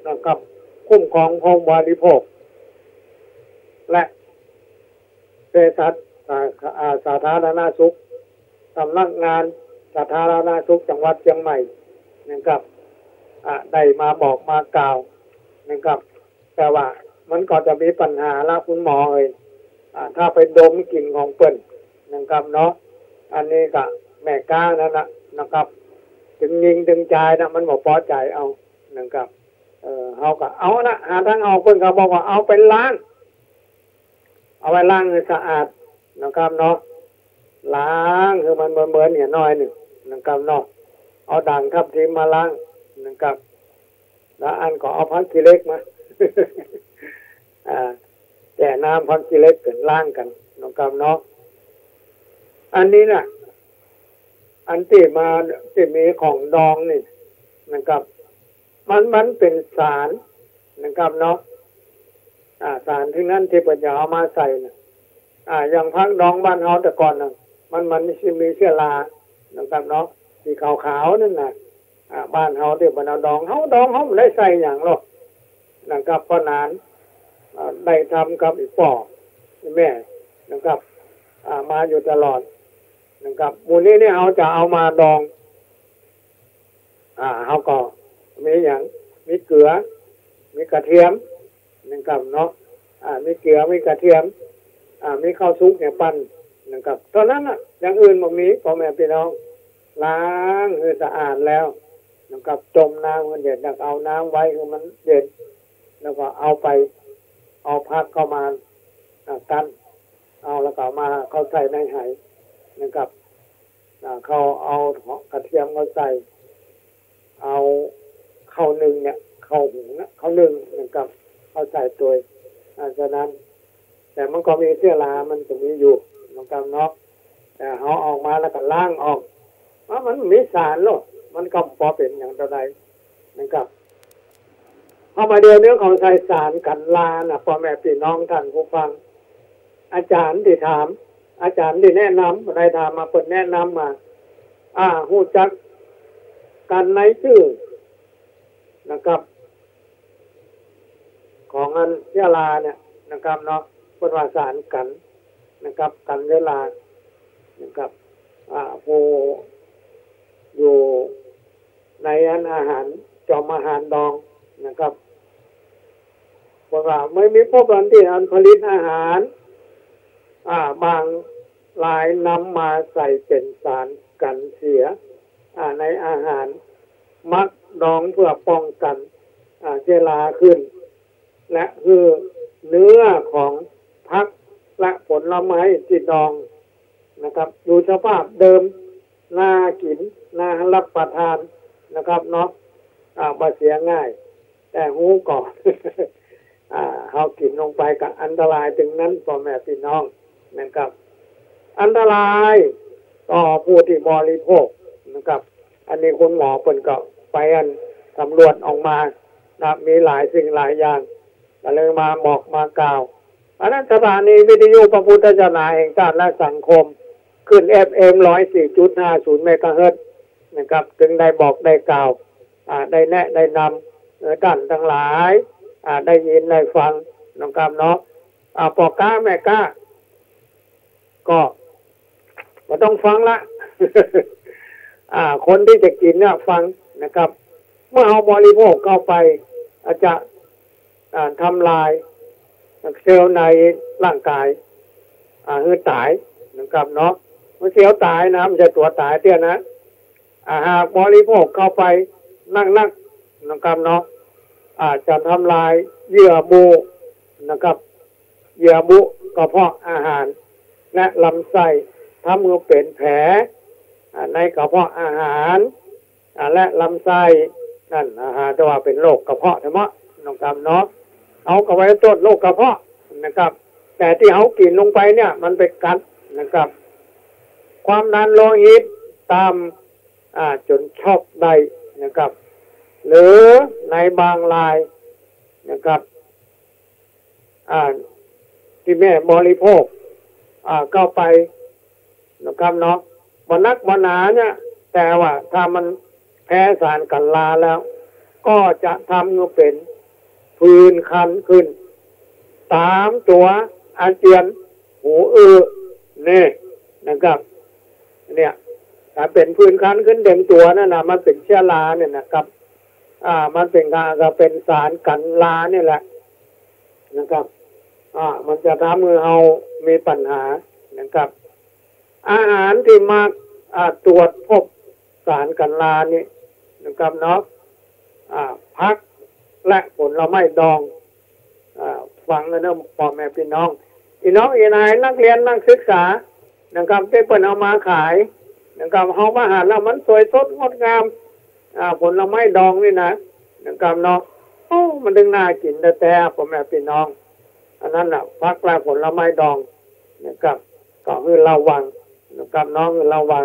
นะครับคุ้มครองผู้บริโภคและเภสัชสาธารณสุขสำนักงานสาธารณสุขจังหวัดเชียงใหม่นะครับได้มาบอกมากล่าวนะครับแต่ว่ามันก็จะมีปัญหาละคุณหมอถ้าไปดมกลิ่นของเปิ้นนะครับเนาะอันนี้ก็แม่ก้านั่นนะครับถึงยิงถึงใจนะมันบอกพอใจเอานะครับเขาก็เอานะหาทางเอาเปิ้นเขาบอกว่าเอาไปล้างเอาไว้ล้างให้สะอาดนะครับเนาะล้างคือมันเหมือนเนี่ยน้อยหนึ่งนะครับเนาะเอาด่างทับทิมมาล้างนะครับแล้วอันก็เอาพักกิเล็กมา แต่น้ำพักกิเล็กเกินล้างกันนะครับเนาะอันนี้น่ะอันที่มีของดองนี่นะครับมันเป็นสารนะครับเนาะสารที่นั่นที่ปัญญาเอามาใส่นะอย่างพักดองบ้านเฮาแต่ก่อนน่ะมันมีเชื้อรานะครับเนาะสีขาวๆนั่นน่ะบ้านเฮาที่บ้านดองเฮาไม่ได้ใส่อย่างหรอกนะครับเพราะนานได้ทำกับอีกป่อแม่นะครับมาอยู่ตลอดนะครับมูลนี้เนี่ยเขาจะเอามาดองเขาก็มีอย่างมีเกลือมีกระเทียมนะครับเนาะมีเกลือมีกระเทียมมีข้าวซุกเนี่ยปั้นนะครับตอนนั้นอ่ะอย่างอื่นบ่มีพ่อแม่พี่น้องล้างให้สะอาดแล้วนะครับจมน้ำมันเด็ดแล้วเอาน้ำไว้คือมันเด็ดแล้วก็เอาพักเข้ามากันเอาแล้วก็มาเข้าใส่ในไหนะครับเขาเอากระเทียมเขาใส่เอาข้าวนึ่งเนี่ยข้าวหุงนะข้าวนึ่งนะครับเขาใส่ตัวฉะนั้นแต่มันก็มีเชื้อรามันตรงนี้อยู่นะครับเนาะแต่เขาออกมาแล้วก็ล้างออกเพราะมันมีสารโลกมันก็พอเป็นอย่างเท่าใดนะครับเอามาเดียวเนื้อของใส่สารกันลานะพ่อแม่พี่น้องท่านผู้ฟังอาจารย์ที่ถามอาจารย์ที่แนะนำได้ถามมาเปิดแนะนำมาหูจักกันในชื่อนะครับของอันเวลาเนี่ยนะครับเนาะเป็นว่าสารกันนะครับกันเวลานะครับผู้อยู่ในอันอาหารจอมอาหารดองนะครับเพราะว่าไม่มีพวกอันที่อันผลิตอาหารบางรายนำมาใส่เป็นสารกันเสียในอาหารมักดองเพื่อป้องกันเชื้อราขึ้นและคือเนื้อของผักและผลไม้ที่ดองนะครับอยู่สภาพเดิมน่ากินน่ารับประทานนะครับเนาะบ่เสียง่ายแต่หูก่อน เขากินลงไปกับอันตรายถึงนั้นพ่อแม่พี่น้องนะครับอันตรายต่อผู้ที่บริโภคนะครับอันนี้คุณหมอเพิ่นก็ไปสำรวจออกมานะมีหลายสิ่งหลายอย่างก็เลยมาบอกมากล่าวอันนั้นสถานีวิทยุพระพุทธศาสนาแห่งชาติและสังคมขึ้น FM 104.50 เมกะเฮิรตซ์นะครับถึงได้บอกได้กล่าวได้แนะได้นำท่านทั้งหลายได้ยินได้ฟังนะครับเนาะปอก้าแม่ก้าก็ไม่ต้องฟังละ คนที่จะกินเนี่ยฟังนะครับเมื่อเอาบริโภคเข้าไปอาจจะทำลายเซลล์ในร่างกายคือตายนะครับเนาะเมื่อเซลล์ตายนะมันจะตัวตายเตี้ยนะหากบริโภคเข้าไปนั่งนะครับเนาะจะทำลายเยื่อบุนะครับเยื่อบุกระเพาะอาหารและลำไส้ทำให้เป็นแผลในกระเพาะอาหารและลำไส้นั่นจะว่าเป็นโรคกระเพาะใช่ไหมนะครับเนาะเอากระไว้ตรวจโรคกระเพาะนะครับแต่ที่เขากินลงไปเนี่ยมันไปกัดนะครับความดันโลหิตตามจนช็อกได้นะครับหรือในบางรายนะครับที่แม่บริโภคเข้าไปนะครับเนาะบนักบนาเนี่ยแต่ว่าถ้ามัน แพ้สารกันลาแล้วก็จะทำให้เป็นผื่นคันขึ้นตามตัวอาเจียนหูนี่นะครับเนี่ยถ้าเป็นผื่นคันขึ้นเต็มตัวนั่นนะมันเป็นเชื้อราเนี่ยนะครับมันเป็นก็เป็นสารกันลาเนี่ยแหละนะครับมันจะทำให้เรามีปัญหานะครับอาหารที่มาตรวจพบสารกันลานี่นะครับเนาะพักและผลไม้ดองฟังกันนะพ่อแม่พี่น้องอีน้องอีนายนักเรียนนักศึกษานะครับได้เปิดเอามาขายนะครับเฮามาหาแล้วมันสวยสดงดงามผลไม้ดองนี่นะครับเนาะมันดึงน่ากินแต่พ่อแม่พี่น้องอันนั้นน่ะพักและผลไม้ดองนะครับก็คือระวังนะครับน้องคือระวัง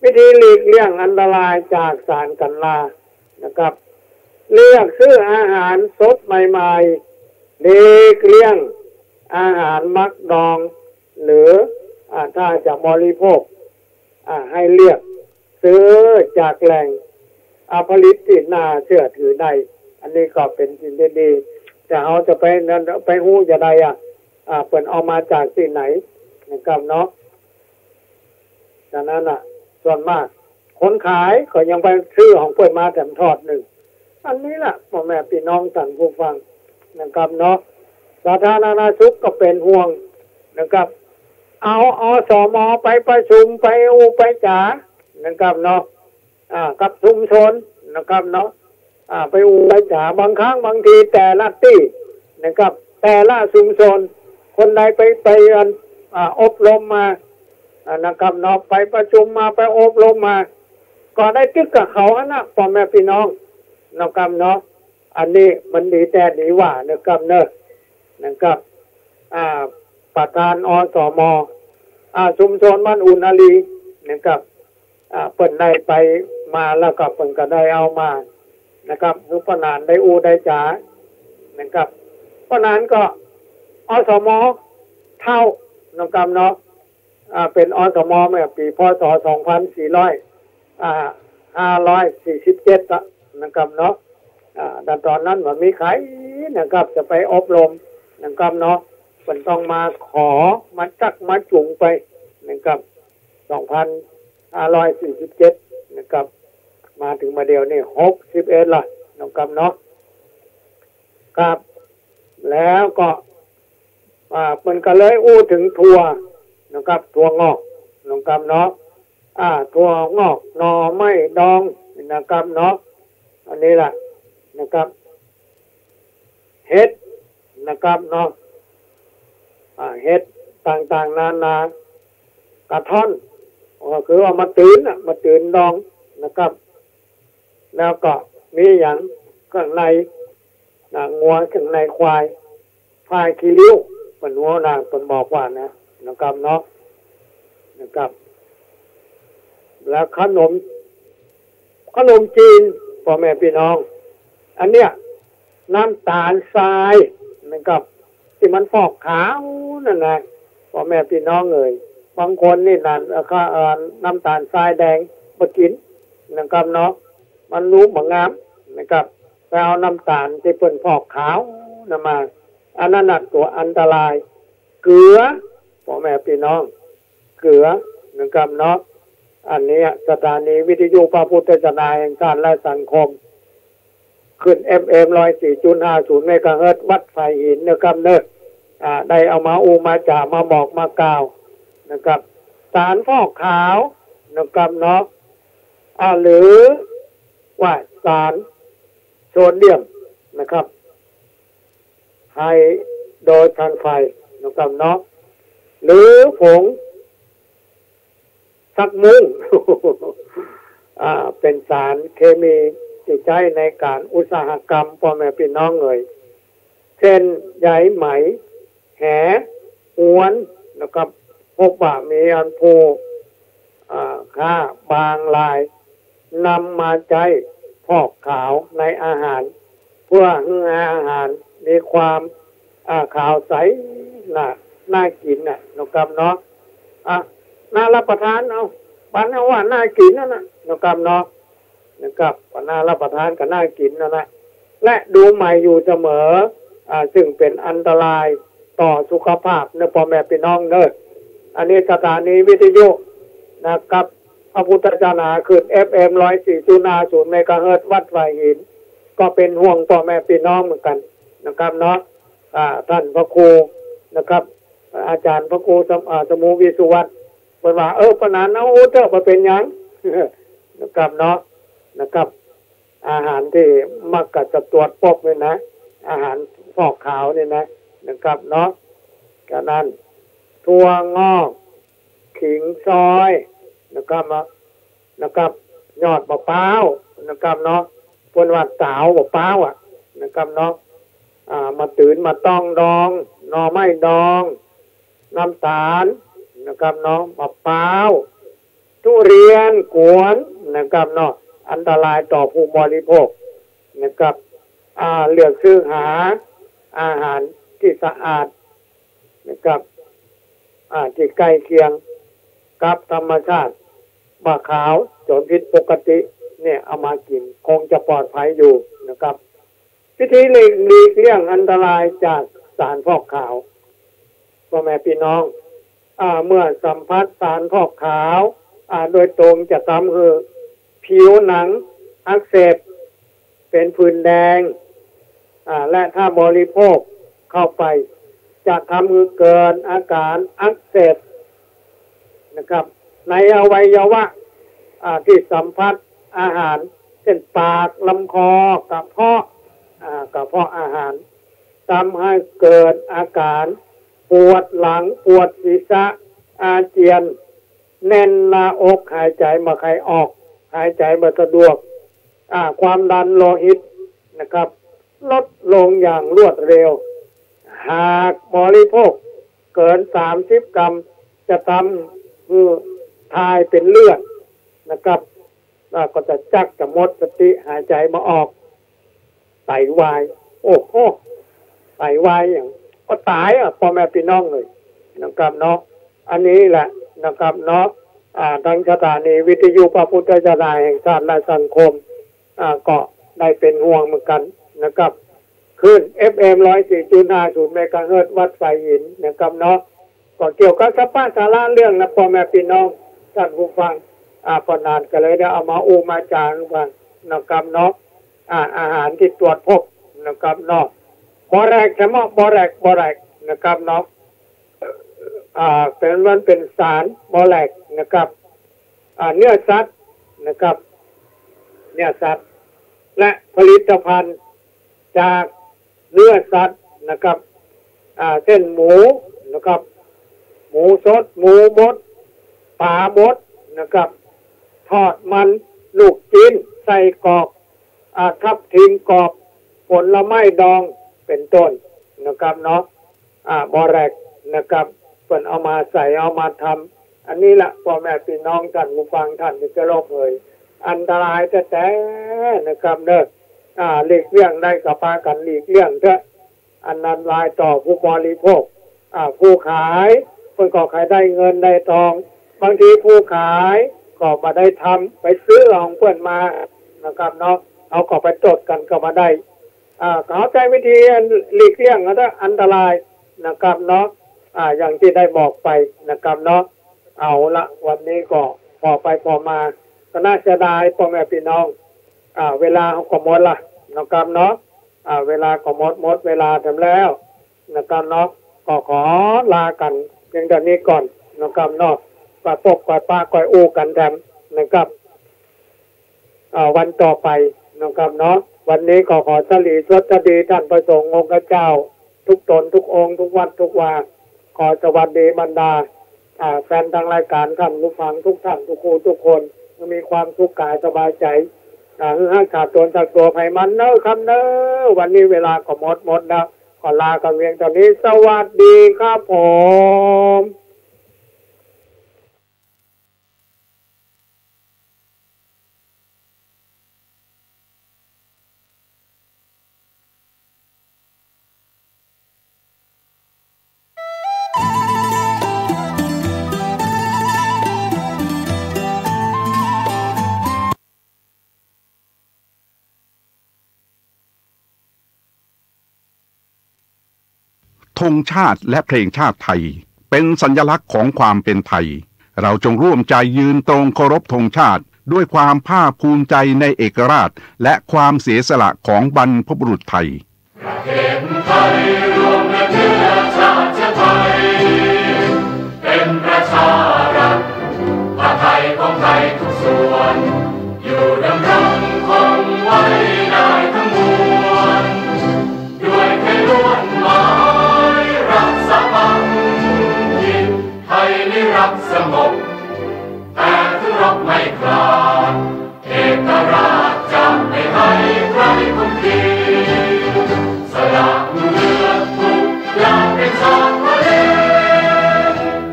วิธีหลีกเลี่ยงอันตรายจากสารกันลานะครับเลือกซื้ออาหารสดใหม่ๆหลีกเลี่ยงอาหารมักดองหรือถ้าจะบริโภคให้เลือกซื้อจากแหล่งผลิตที่น่าเชื่อถือได้อันนี้ก็เป็นสิ่งที่ดีจะเอาจะไปหู้จะได้เปิดเอามาจากที่ไหนนะครับเนาะดังนั้นส่วนมากคนขายก็ยังไปซื้อของเปิดมาแถมทอดหนึ่งอันนี้แหละพ่อแม่พี่น้องท่านผู้ฟังนะครับเนาะสาธารณสุขก็เป็นห่วงนะครับเอาสม.ไปประชุมไปไปจ๋านะครับเนาะกับชุมชนนะครับเนาะไปไปจ๋าบางครั้งบางทีแต่ละที่นะครับแต่ละชุมชนคนใดไปอบรมมานะครับเนาะไปประชุมมาไปอบรมมาก็ได้ตึกกับเขานะพ่อแม่พี่น้องนะครับเนาะอันนี้มันดีแต่ดีว่านะครับเนอะนะครับประธานอสม.ชุมชนบ้านอุณาลีนะครับเปิดได้ไปมาแล้วก็เปิดก็ได้เอามานะครับคือปนานได้ได้จ๋านะครับปนานก็อสม.เท่านะครับเนาะเป็นอสม.เมื่อปีพ.ศ. 2547นะครับเนาะแต่ตอนนั้นมันมีใครนะครับจะไปอบรมนะครับเนาะมันต้องมาขอมาจักมาจุงไปนะครับ2547นะครับมาถึงมาเดียวนี่61ละนะครับเนาะครับแล้วก็มันก็เลยถึงทัวนะครับทัวงอกนะครับเนาะทัวงอกหน่อไม้ดองนะครับเนาะอันนี้แหละนะครับเฮ็ดนะครับเนาะเฮ็ดต่างๆนานากระท่อนก็คือว่ามาตื่นดองนะครับแล้วก็มีอย่างข้างในงัวข้างในควายพายขี้ริ้วเป็นหัวนางเป็นบอกว่านะครับเนาะนะครับแล้วขนมจีนพ่อแม่พี่น้องอันเนี้ยน้ำตาลทรายนะครับที่มันฟอกขาวนั่นนะพ่อแม่พี่น้องบางคนนี่นั่นน้ำตาลทรายแดงมากินนะครับเนาะมันรู้เหมือนงามนะครับไปเอาน้ำตาลที่เป็นฟอกขาวนั่นมาอันนั้นตัวอันตรายเกลือพ่อแม่พี่น้องเกลือนะครับเนาะอันนี้สถานีวิทยุพระพุทธศาสนาแห่งชาติและสังคมขึ้น FM 104.50 เมกะเฮิรตซ์วัดไฟหินนะครับเนอะได้เอามามาจ่ามาบอกมากล่าวนะครับสารฟอกขาวนะครับเนาะหรือว่าสารโซเดียมนะครับไฮโดรซัลไฟด์นะครับเนาะหรือผงสักมุ้ง เป็นสารเคมีที่ใช้ในการอุตสาหกรรมพ่อแม่พี่น้องเช่นใยไหมแหหวนนะครับพบว่ามีอันผูค่าบางลายนำมาใช้พอกขาวในอาหารเพื่อให้อาหารมีความขาวใสน่ากินนะครับเนาะน่ารับประทานเอาบ้านเราว่าน่ากินนั่นนะครับเนาะ นะครับก็น่ารับประทานก็น่ากินนะนะและดูใหม่อยู่เสมอซึ่งเป็นอันตรายต่อสุขภาพในพ่อแม่พี่น้องเนอะอันนี้สถานีวิทยุนะครับพระพุทธศาสนาคือ FM 104.50 เมกะเฮิรตซ์วัดไฟหินก็เป็นห่วงพ่อแม่พี่น้องเหมือนกันนะครับเนาะท่านพระครูนะครับอาจารย์พระครูสมุวิสุวัตรบอกว่าปนานเอาเถอะมาเป็นยังนะครับเนาะนะครับอาหารที่มักจะตรวจพบเลยนะอาหารฟอกขาวเนี่ยนะครับเนาะจากนั้นถั่วงอกขิงซอยนะครับยอดมะพร้าวนะครับเนาะพวนวัดสาวมะพร้าวนะครับเนาะมาตื่นมาต้องดองหน่อไม้ดองน้ำตาลนะครับเนาะมะพร้าวทุเรียนกวนนะครับเนาะอันตรายต่อผู้บริโภคนะครับเลือกซื้อหาอาหารที่สะอาดนะครับที่ใกล้เคียงกับธรรมชาติมะขาวจนผิดปกติเนี่ยเอามากินคงจะปลอดภัยอยู่นะครับวิธีหลีกเลี่ยงอันตรายจากสารฟอกขาวพ่อแม่พี่น้องเมื่อสัมผัสสารฟอกขาวโดยตรงจะทำให้ผิวหนังอักเสบเป็นผื่นแดงและถ้าบริโภคเข้าไปจะทำให้เกิดอาการอักเสบนะครับในอวัยวะที่สัมผัสอาหารเช่นปากลำคอกระเพาะอาหารทำให้เกิดอาการปวดหลังปวดศีรษะอาเจียนแน่นหน้าอกหายใจไม่ค่อยออกหายใจไม่สะดวกความดันโลหิตนะครับลดลงอย่างรวดเร็วหากบริโภคเกิน30 กรัมจะทำให้ทายเป็นเลือดนะครับก็จะจักจะหมดสติหายใจไม่ออกไตวายโอ้โหไตวายอย่างก็ตายพ่อแม่พี่น้องเลยนะครับเนาะอันนี้แหละนะครับเนาะทางสถานีวิทยุพระพุทธศาสนาแห่งชาติและสังคมก็ได้เป็นห่วงเหมือนกันนะครับขึ้น FM 104.50 เมกะเฮิรตซ์วัดไฟหินนะครับเนาะก็เกี่ยวกับสภาพสาระเรื่องนะพ่อแม่พี่น้องท่านผู้ฟังปนานก็เลยได้เอามามาจางกันนะครับเนาะอาหารที่ตรวจพบนะครับเนาะบ่แรกใช่ไหมบ่แรกนะครับเนาะเป็นสารบ่แรกนะครับเนื้อสัตว์นะครับเนื้อสัตว์และผลิตภัณฑ์จากเนื้อสัตว์นะครับเช่นหมูนะครับหมูสดหมูบดปลาบดนะครับทอดมันลูกชิ้นไส้กรอกทับทิมกรอบผลไม้ดองเป็นต้นนะครับเนาะบอแรกนะครับเพิ่นเอามาใส่เอามาทำอันนี้แหละพ่อแม่พี่น้องท่านผู้ฟังท่านที่จะรบเลยอันตรายแท้ๆนะครับเด้อหลีกเลี่ยงได้ก็พากันหลีกเลี่ยงเถอะอันนั้นลายต่อผู้บริโภคผู้ขายเพิ่นก็ขายได้เงินได้ทองบางทีผู้ขายก็มาได้ทำไปซื้อของเพื่อนมานะครับเนาะเอาก็ไปจดกันก็มาได้เข้าใจวิธีหลีกเลี่ยงนะอันตรายนะครับเนาะอย่างที่ได้บอกไปนะครับเนาะเอาละวันนี้ก็พอไปพอมาก็น่าเสียดายพ่อแม่พี่น้องเวลาเขาก็หมดละนะครับเนาะเวลาก็หมดเวลาเต็มแล้วนะครับเนาะก็ขอลากันเพียงแต่นี้ก่อนนะครับเนาะก่อยปกก่อยป้าก่อยอู้กันแทมนะครับวันต่อไปนะครับเนาะวันนี้ก็ขอสลีสวัสดีท่านประสงค์องค์เจ้าทุกตนทุกองค์ทุกวัดทุกวาขอสวัสดีบรรดาแฟนทางรายการท่านผู้ฟังทุกท่านทุกครูทุกคนมีความสุขกายสบายใจให้ขาดตนจากตัวไผมันเนอะครับเนอะวันนี้เวลาก็หมดแล้วขอลากันเพียงเท่านี้สวัสดีครับผม ธงชาติและเพลงชาติไทยเป็นสัญลักษณ์ของความเป็นไทยเราจงร่วมใจยืนตรงเคารพธงชาติด้วยความภาคภูมิใจในเอกราชและความเสียสละของบรรพบุรุษไทยประเทศไทยรวมและเนื้อชาติไทยเป็นประชารัฐผ้าไทยของไทยทุกส่วนอยู่ดำรงคงไว้ได้ทั้งมวลด้วยไทยล้วนหมายรักษาพันยินไทยนิรักสงบแต่ถึงรบไม่กล้าเอกราชจะไม่ให้ใครคุมขีสละเลือดทุกอย่างเป็นชาติทะเล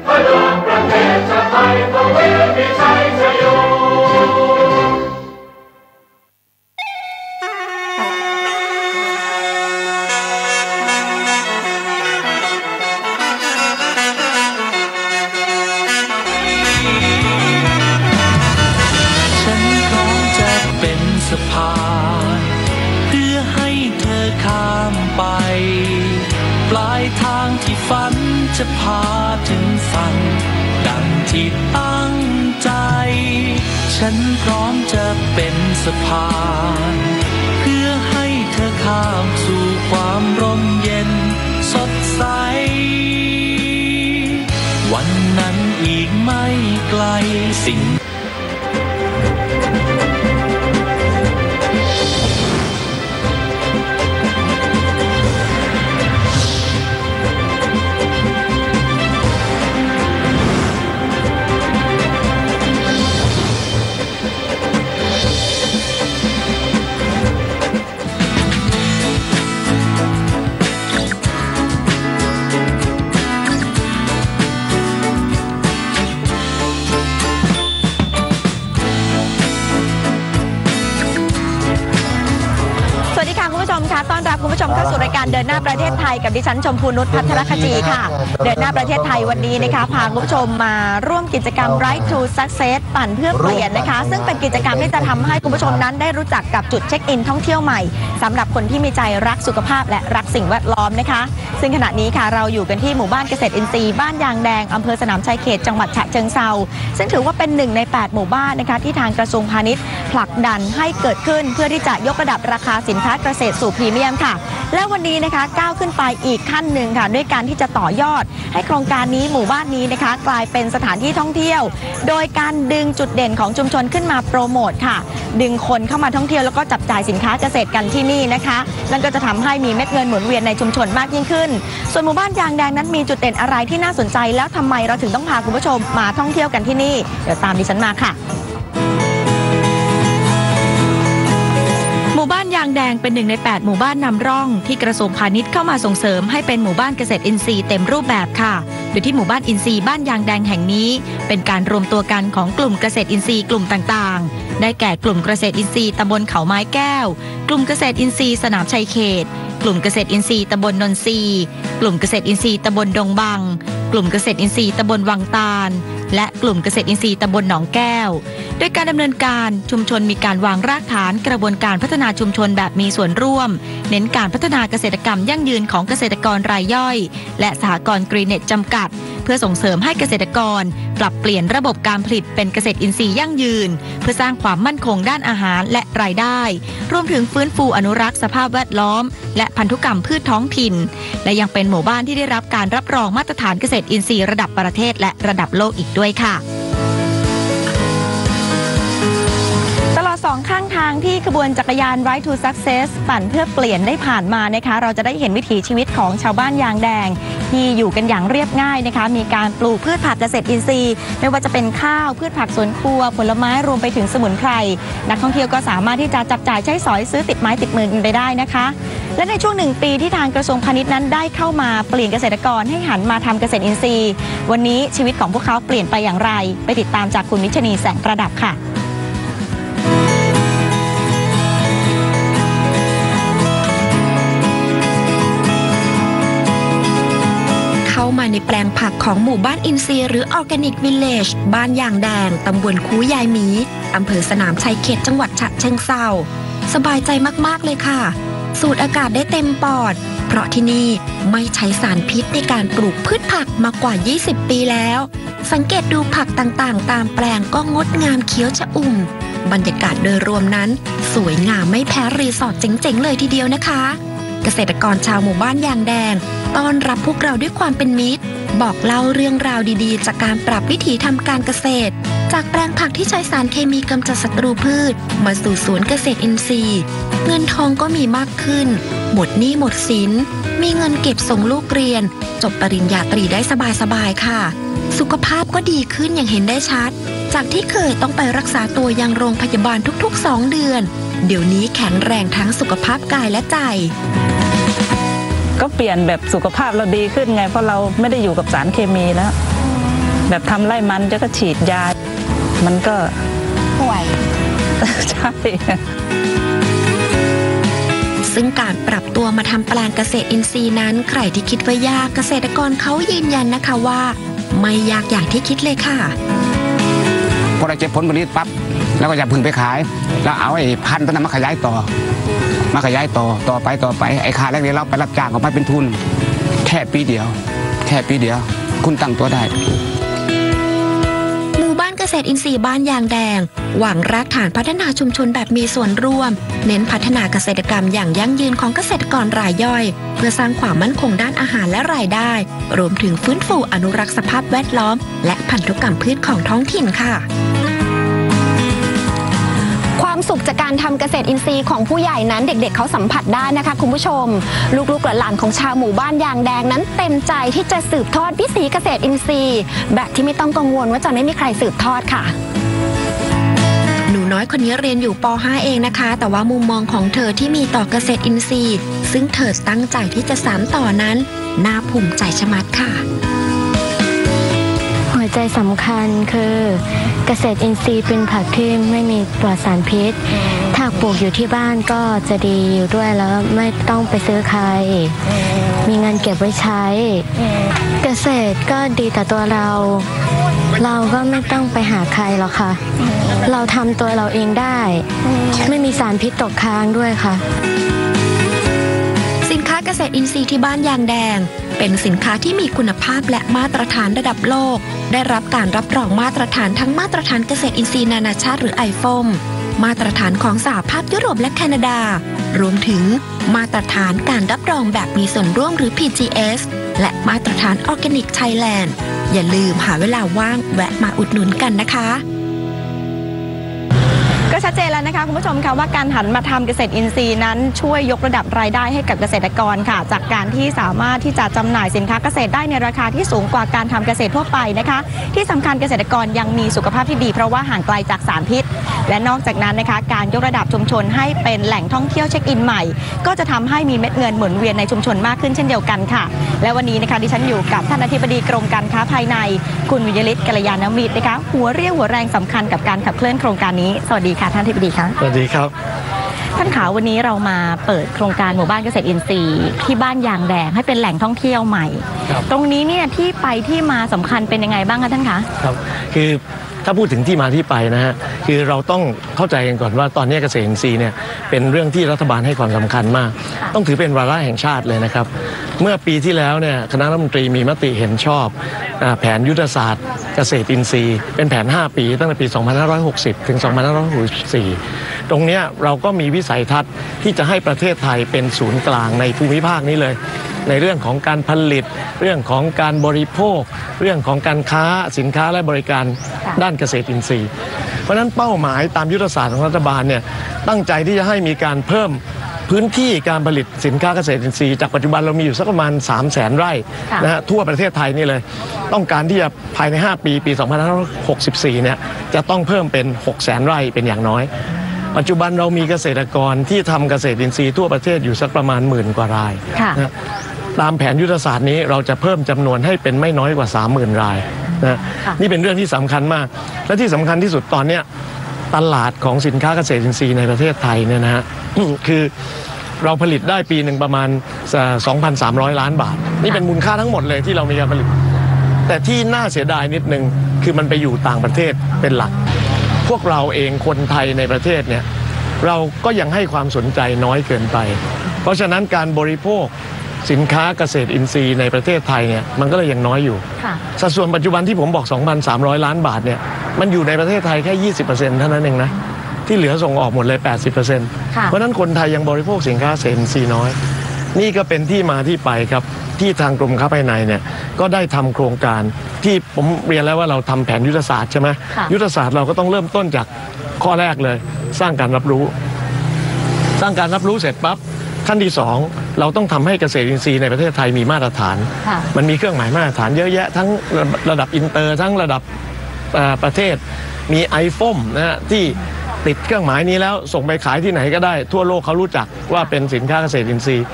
พลังประเทศชาติไทยทวีมีชัยชโยสะพานเพื่อให้เธอข้ามไปปลายทางที่ฝันจะพาถึงฝันดังที่ตั้งใจฉันพร้อมจะเป็นสะพานเพื่อให้เธอข้ามสู่ความร่มเย็นสดใสวันนั้นอีกไม่ไกลสิ่งต้อนรับคุณผู้ชมเข้าสู่รายการเดินหน้าประเทศไทยกับดิฉันชมพูนุช พัทรคจีค่ะเดินหน้าประเทศไทยวันนี้นะคะพาคุณผู้ชมมาร่วมกิจกรรม Right to Success ปั่นเพื่อเปลี่ยนนะคะซึ่งเป็นกิจกรรมที่จะทำให้คุณผู้ชมนั้นได้รู้จักกับจุดเช็คอินท่องเที่ยวใหม่สำหรับคนที่มีใจรักสุขภาพและรักสิ่งแวดล้อมนะคะซึ่งขณะนี้ค่ะเราอยู่กันที่หมู่บ้านเกษตรอินทรีย์บ้านยางแดงอำเภอสนามชัยเขตจังหวัดฉะเชิงเทราซึ่งถือว่าเป็น1ใน8หมู่บ้านนะคะที่ทางกระทรวงพาณิชย์ผลักดันให้เกิดขึ้นเพื่อที่จะยกระดับราคาสินค้าเกษตรสู่พรีเมียมค่ะและวันนี้นะคะก้าวขึ้นไปอีกขั้นหนึ่งค่ะด้วยการที่จะต่อยอดให้โครงการนี้หมู่บ้านนี้นะคะกลายเป็นสถานที่ท่องเที่ยวโดยการดึงจุดเด่นของชุมชนขึ้นมาโปรโมทค่ะดึงคนเข้ามาท่องเที่ยวแล้วก็จับจ่ายสินค้าเกษตรกันที่นี่นะคะนั่นก็จะทำให้มีเม็ดเงินหมุนเวียนในชุมชนมากยิ่งขึ้นส่วนหมู่บ้านยางแดงนั้นมีจุดเด่นอะไรที่น่าสนใจแล้วทำไมเราถึงต้องพาคุณผู้ชมมาท่องเที่ยวกันที่นี่เดี๋ยวตามดิฉันมาค่ะหมู่บ้านยางแดงเป็น1ใน8หมู่บ้านนำร่องที่กระทรวงพาณิชย์เข้ามาส่งเสริมให้เป็นหมู่บ้านเกษตรอินทรีย์เต็มรูปแบบค่ะโดยที่หมู่บ้านอินทรีย์บ้านยางแดงแห่งนี้เป็นการรวมตัวกันของกลุ่มเกษตรอินทรีย์กลุ่มต่างๆได้แก่กลุ่มเกษตรอินทรีย์ตำบลเขาไม้แก้วกลุ่มเกษตรอินทรีย์สนามชัยเขตกลุ่มเกษตรอินทรีย์ตำบลนนทรีย์กลุ่มเกษตรอินทรีย์ตำบลดงบังกลุ่มเกษตรอินทรีย์ตำบลวังตาลและกลุ่มเกษตรอินทรีย์ตำบลหนองแก้วโดยการดำเนินการชุมชนมีการวางรากฐานกระบวนการพัฒนาชุมชนแบบมีส่วนร่วมเน้นการพัฒนาเกษตรกรรมยั่งยืนของเกษตรกรรายย่อยและสหกรณ์กรีเน็ตจำกัดเพื่อส่งเสริมให้เกษตรกรปรับเปลี่ยนระบบการผลิตเป็นเกษตรอินทรีย์ยั่งยืนเพื่อสร้างความมั่นคงด้านอาหารและรายได้รวมถึงฟื้นฟูอนุรักษ์สภาพแวดล้อมและพันธุกรรมพืชท้องถิ่นและยังเป็นหมู่บ้านที่ได้รับการรับรองมาตรฐานเกษตรอินทรีย์ระดับประเทศและระดับโลกอีกด้วยค่ะตลอด2ข้างทางที่ขบวนจักรยาน Right to Success ปั่นเพื่อเปลี่ยนได้ผ่านมานะคะเราจะได้เห็นวิถีชีวิตของชาวบ้านยางแดงที่อยู่กันอย่างเรียบง่ายนะคะมีการปลูกพืชผักเกษตรอินทรีย์ไม่ว่าจะเป็นข้าวพืชผักสวนครัวผลไม้รวมไปถึงสมุนไพรนักท่องเที่ยวก็สามารถที่จะจับจ่ายใช้สอยซื้อติดไม้ติดมือกันไปได้นะคะและในช่วง1 ปีที่ทางกระทรวงพาณิชย์นั้นได้เข้ามาเปลี่ยนเกษตรกรให้หันมาทำเกษตรอินทรีย์วันนี้ชีวิตของพวกเขาเปลี่ยนไปอย่างไรไปติดตามจากคุณมิชนีแสงประดับค่ะเข้ามาในแปลงผักของหมู่บ้านอินทรีย์หรือ Organic Village บ้านยางแดงตำบลคูยายหมีอำเภอสนามชัยเขตจังหวัดฉะเชิงเทราสบายใจมากๆเลยค่ะ สูดอากาศได้เต็มปอดเพราะที่นี่ไม่ใช้สารพิษในการปลูกพืชผักมากว่า 20 ปีแล้วสังเกตดูผักต่างๆตามแปลงก็งดงามเขียวชอุ่มบรรยากาศโดยรวมนั้นสวยงามไม่แพ้รีสอร์ทเจ๋งๆเลยทีเดียวนะคะเกษตรกรชาวหมู่บ้านยางแดงต้อนรับพวกเราด้วยความเป็นมิตรบอกเล่าเรื่องราวดีๆจากการปรับวิถีทำการเกษตรจากแปลงผักที่ใช้สารเคมีกำจัดศัตรูพืชมาสู่สวนเกษตรอินทรีย์เงินทองก็มีมากขึ้นหมดหนี้หมดสินมีเงินเก็บส่งลูกเรียนจบปริญญาตรีได้สบายๆค่ะสุขภาพก็ดีขึ้นอย่างเห็นได้ชัดจากที่เคยต้องไปรักษาตัวยังโรงพยาบาลทุกๆ2 เดือนเดี๋ยวนี้แข็งแรงทั้งสุขภาพกายและใจก็เปลี่ยนแบบสุขภาพเราดีขึ้นไงเพราะเราไม่ได้อยู่กับสารเคมีแล้วแบบทำไร่มันจะก็ฉีดยามันก็ป่วยใช่ซึ่งการปรับตัวมาทำแปลงเกษตรอินทรีย์นั้นใครที่คิดว่ายากเกษตรกรเขายืนยันนะคะว่าไม่ยากอย่างที่คิดเลยค่ะพอเราเก็บผลผลิตปั๊บแล้วก็จะพึ่งไปขายแล้วเอาไอ้พันธุ์นั้นมาขยายต่อไปไอ้ค่าแรกเนี่ยเราไปรับจ้างออกมาเป็นทุนแค่ปีเดียวคุณตั้งตัวได้หมู่บ้านเกษตรอินทรีย์บ้านยางแดงหวังรากฐานพัฒนาชุมชนแบบมีส่วนร่วมเน้นพัฒนาเกษตรกรรมอย่างยั่งยืนของเกษตรกรรายย่อยเพื่อสร้างความมั่นคงด้านอาหารและรายได้รวมถึงฟื้นฟูอนุรักษ์สภาพแวดล้อมและพันธุกรรมพืชของท้องถิ่นค่ะความสุขจากการทำเกษตรอินทรีย์ของผู้ใหญ่นั้นเด็กๆเขาสัมผัสได้นะคะคุณผู้ชมลูกๆหลานๆของชาวหมู่บ้านยางแดงนั้นเต็มใจที่จะสืบทอดวิถีเกษตรอินทรีย์แบบที่ไม่ต้องกังวลว่าจะไม่มีใครสืบทอดค่ะหนูน้อยคนนี้เรียนอยู่ป .5 เองนะคะแต่ว่ามุมมองของเธอที่มีต่อเกษตรอินทรีย์ซึ่งเธอตั้งใจที่จะสานต่อนั้นน่าภูมิใจชะมัดค่ะหัวใจสำคัญคือเกษตรอินทรีย์เป็นผักที่ไม่มีปลอดสารพิษถ้าปลูกอยู่ที่บ้านก็จะดีอยู่ด้วยแล้วไม่ต้องไปซื้อใครมีเงินเก็บไว้ใช้เกษตรก็ดีต่อตัวเราก็ไม่ต้องไปหาใครหรอกค่ะเราทำตัวเราเองได้ไม่มีสารพิษตกค้างด้วยค่ะสินค้าเกษตรอินทรีย์ที่บ้านยางแดงเป็นสินค้าที่มีคุณภาพและมาตรฐานระดับโลกได้รับการรับรองมาตรฐานทั้งมาตรฐานเกษตรอินทรีย์นานาชาติหรือ IFOM มาตรฐานของสหภาพยุโรปและแคนาดารวมถึงมาตรฐานการรับรองแบบมีส่วนร่วมหรือ PGS และมาตรฐาน Organic Thailand อย่าลืมหาเวลาว่างแวะมาอุดหนุนกันนะคะก็ชัดเจนแล้วนะคะคุณผู้ชมคะว่าการหันมาทำเกษตรอินทรีย์นั้นช่วยยกระดับรายได้ให้กับเกษตรกรค่ะจากการที่สามารถที่จะจำหน่ายสินค้าเกษตรได้ในราคาที่สูงกว่าการทำเกษตรทั่วไปนะคะที่สำคัญเกษตรกรยังมีสุขภาพที่ดีเพราะว่าห่างไกลจากสารพิษและนอกจากนั้นนะคะการยกระดับชุมชนให้เป็นแหล่งท่องเที่ยวเช็คอินใหม่ก็จะทำให้มีเม็ดเงินหมุนเวียนในชุมชนมากขึ้นเช่นเดียวกันค่ะและวันนี้นะคะดิฉันอยู่กับท่านอธิบดีกรมการค้าภายในคุณวิยฤทธิ์กัลยาณมิตรนะคะหัวเรี่ยวหัวแรงสำคัญกับการขับเคลื่อนโครงการนี้สวัสดีค่ะท่านอธิบดีค่ะสวัสดีครับท่านขาวันนี้เรามาเปิดโครงการหมู่บ้านเกษตรอินทรีย์ที่บ้านยางแดงให้เป็นแหล่งท่องเที่ยวใหม่ตรงนี้เนี่ยที่ไปที่มาสำคัญเป็นยังไงบ้างคะท่านคะครับคือถ้าพูดถึงที่มาที่ไปนะฮะคือเราต้องเข้าใจกันก่อนว่าตอนนี้เกษตรอินทรีย์เนี่ยเป็นเรื่องที่รัฐบาลให้ความสำคัญมากต้องถือเป็นวาระแห่งชาติเลยนะครับเมื่อปีที่แล้วเนี่ยคณะรัฐมนตรีมีมติเห็นชอบแผนยุทธศาสตร์เกษตรอินทรีย์เป็นแผน5ปีตั้งแต่ปี2560ถึง2564ตรงนี้เราก็มีวิสัยทัศน์ที่จะให้ประเทศไทยเป็นศูนย์กลางในภูมิภาคนี้เลยในเรื่องของการผลิตเรื่องของการบริโภคเรื่องของการค้าสินค้าและบริการด้านเกษตรอินทรีย์เพราะฉะนั้นเป้าหมายตามยุทธศาสตร์ของรัฐบาลเนี่ยตั้งใจที่จะให้มีการเพิ่มพื้นที่การผลิตสินค้าเกษตรอินทรีย์จากปัจจุบันเรามีอยู่สักประมาณ 300,000 ไร่นะฮะทั่วประเทศไทยนี่เลยต้องการที่จะภายใน5ปี2564เนี่ยจะต้องเพิ่มเป็น 600,000 ไร่เป็นอย่างน้อยปัจจุบันเรามีเกษตรกรที่ทำเกษตรอินทรีย์ทั่วประเทศอยู่สักประมาณ10,000 กว่ารายนะตามแผนยุทธศาสตร์นี้เราจะเพิ่มจำนวนให้เป็นไม่น้อยกว่า 30,000 รายนะนี่เป็นเรื่องที่สำคัญมากและที่สำคัญที่สุดตอนนี้ตลาดของสินค้าเกษตรอินทรีย์ในประเทศไทยเนี่ยนะฮะ คือเราผลิตได้ปีหนึ่งประมาณ 2,300 ล้านบาทนี่เป็นมูลค่าทั้งหมดเลยที่เรามีการผลิตแต่ที่น่าเสียดายนิดนึงคือมันไปอยู่ต่างประเทศเป็นหลักพวกเราเองคนไทยในประเทศเนี่ยเราก็ยังให้ความสนใจน้อยเกินไป เพราะฉะนั้นการบริโภคสินค้าเกษตรอินทรีย์ในประเทศไทยเนี่ยมันก็เลยยังน้อยอยู่สัดส่วนปัจจุบันที่ผมบอก 2,300 ล้านบาทเนี่ยมันอยู่ในประเทศไทยแค่ 20% เท่านั้นเองนะที่เหลือส่งออกหมดเลย 80% เพราะนั้นคนไทยยังบริโภคสินค้าเกษตรอินทรีย์น้อยนี่ก็เป็นที่มาที่ไปครับที่ทางกรมค้าภายในเนี่ยก็ได้ทำโครงการที่ผมเรียนแล้วว่าเราทำแผนยุทธศาสตร์ใช่ไหมยุทธศาสตร์เราก็ต้องเริ่มต้นจากข้อแรกเลยสร้างการรับรู้เสร็จปั๊บขั้นที่2เราต้องทำให้เกษตรอินทรีย์ในประเทศไทยมีมาตรฐานมันมีเครื่องหมายมาตรฐานเยอะแยะทั้งระดับอินเตอร์ทั้งระดับประเทศมีiPhoneนะฮะที่ติดเครื่องหมายนี้แล้วส่งไปขายที่ไหนก็ได้ทั่วโลกเขารู้จักว่าเป็นสินค้าเกษตรอินทรีย์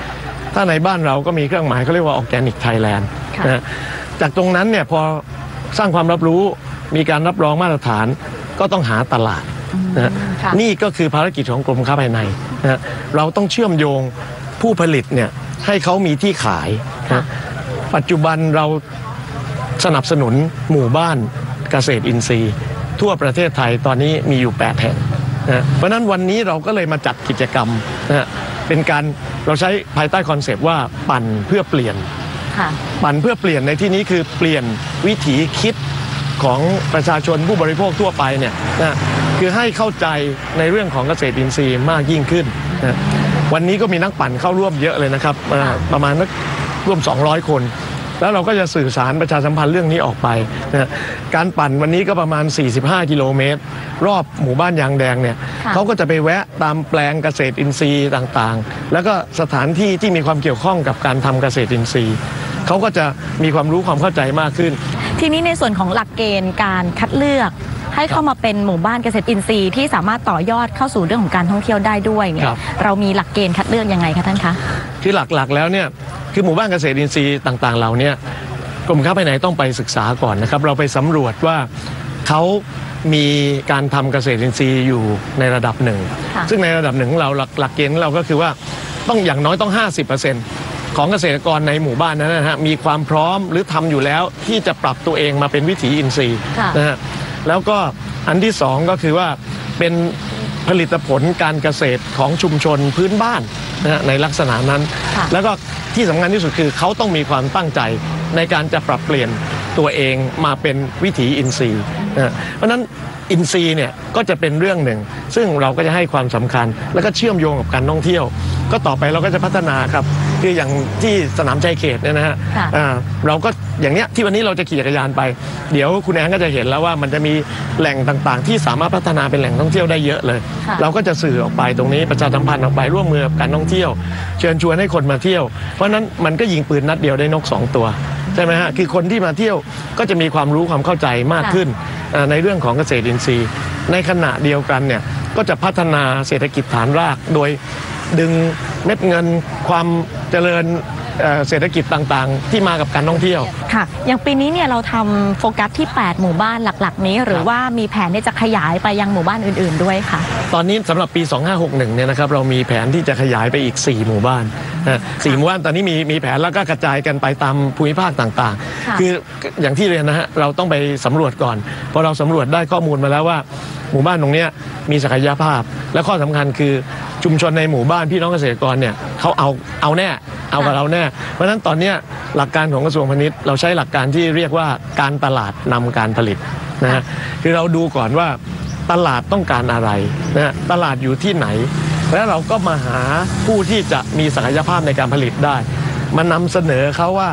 ถ้าในบ้านเราก็มีเครื่องหมายเขาเรียกว่า Organic Thailand นะจากตรงนั้นเนี่ยพอสร้างความรับรู้มีการรับรองมาตรฐานก็ต้องหาตลาดนะนี่ก็คือภารกิจของกรมค้าภายในนะเราต้องเชื่อมโยงผู้ผลิตเนี่ยให้เขามีที่ขายนะปัจจุบันเราสนับสนุนหมู่บ้านเกษตรอินทรีย์ทั่วประเทศไทยตอนนี้มีอยู่8แห่งนะเพราะนั้นวันนี้เราก็เลยมาจัดกิจกรรมนะเป็นการเราใช้ภายใต้คอนเซปต์ว่าปั่นเพื่อเปลี่ยนปั่นเพื่อเปลี่ยนในที่นี้คือเปลี่ยนวิถีคิดของประชาชนผู้บริโภคทั่วไปเนี่ยนะคือให้เข้าใจในเรื่องของเกษตรอินทรีย์มากยิ่งขึ้นนะวันนี้ก็มีนักปั่นเข้าร่วมเยอะเลยนะครับประมาณร่วม200 คนแล้วเราก็จะสื่อสารประชาสัมพันธ์เรื่องนี้ออกไปนะการปั่นวันนี้ก็ประมาณ45 กิโลเมตรรอบหมู่บ้านยางแดงเนี่ยเขาก็จะไปแวะตามแปลงเกษตรอินทรีย์ต่างๆแล้วก็สถานที่ที่มีความเกี่ยวข้องกับการทำเกษตรอินทรีย์เขาก็จะมีความรู้ความเข้าใจมากขึ้นทีนี้ในส่วนของหลักเกณฑ์การคัดเลือกให้เข้ามาเป็นหมู่บ้านเกษตรอินทรีย์ที่สามารถต่อยอดเข้าสู่เรื่องของการท่องเที่ยวได้ด้วยเนี่ยเรามีหลักเกณฑ์คัดเลือกยังไงคะท่านคะคือหลักๆแล้วเนี่ยคือหมู่บ้านเกษตรอินทรีย์ต่างๆเหล่านี้กรมค้าภายในต้องไปศึกษาก่อนนะครับเราไปสำรวจว่าเขามีการทำเกษตรอินทรีย์อยู่ในระดับหนึ่งซึ่งในระดับหนึ่งเราหลักเกณฑ์ของเราก็คือว่าต้องอย่างน้อยต้อง 50% ของเกษตรกรในหมู่บ้านนั้นนะฮะมีความพร้อมหรือทำอยู่แล้วที่จะปรับตัวเองมาเป็นวิถีอินทรีย์นะฮะแล้วก็อันที่2ก็คือว่าเป็นผลิตผลการเกษตรของชุมชนพื้นบ้านนะในลักษณะนั้นแล้วก็ที่สำคัญที่สุดคือเขาต้องมีความตั้งใจในการจะปรับเปลี่ยนตัวเองมาเป็นวิถีอินทรีย์นะเพราะฉะนั้นอินทรีย์เนี่ยก็จะเป็นเรื่องหนึ่งซึ่งเราก็จะให้ความสำคัญแล้วก็เชื่อมโยงกับการท่องเที่ยวก็ต่อไปเราก็จะพัฒนาครับคืออย่างที่สนามชัยเขตเนี่ยนะฮะเราก็อย่างเนี้ยที่วันนี้เราจะขี่จักรยานไปเดี๋ยวคุณแอนก็จะเห็นแล้วว่ามันจะมีแหล่งต่างๆที่สามารถพัฒนาเป็นแหล่งท่องเที่ยวได้เยอะเลยเราก็จะสื่อออกไปตรงนี้ประชาสัมพันธ์ออกไปร่วมมือกับการท่องเที่ยวเชิญชวนให้คนมาเที่ยวเพราะนั้นมันก็ยิงปืนนัดเดียวได้นก2 ตัวใช่ไหมฮะคือคนที่มาเที่ยวก็จะมีความรู้ความเข้าใจมากขึ้นในเรื่องของเกษตรอินทรีย์ในขณะเดียวกันเนี่ยก็จะพัฒนาเศรษฐกิจฐานรากโดยดึงเม็ดเงินความเจริญเศรษฐกิจต่างๆที่มากับการท่องเที่ยวค่ะอย่างปีนี้เนี่ยเราทำโฟกัสที่8หมู่บ้านหลักๆนี้หรือว่ามีแผนที่จะขยายไปยังหมู่บ้านอื่นๆด้วยค่ะตอนนี้สำหรับปี2561เนี่ยนะครับเรามีแผนที่จะขยายไปอีก4หมู่บ้าน4หมู่บ้านตอนนี้มีแผนแล้วก็กระจายกันไปตามภูมิภาคต่างๆคืออย่างที่เรียนนะฮะเราต้องไปสำรวจก่อนพอเราสำรวจได้ข้อมูลมาแล้วว่าหมู่บ้านตรงนี้มีศักยภาพและข้อสำคัญคือชุมชนในหมู่บ้านพี่น้องเกษตรกรเนี่ยเขาเอาแน่เอากับเราแน่เพราะฉะนั้นตอนนี้หลักการของกระทรวงพาณิชย์เราใช้หลักการที่เรียกว่าการตลาดนำการผลิตนะฮะคือเราดูก่อนว่าตลาดต้องการอะไรนะตลาดอยู่ที่ไหนแล้วเราก็มาหาผู้ที่จะมีศักยภาพในการผลิตได้มานำเสนอเขาว่า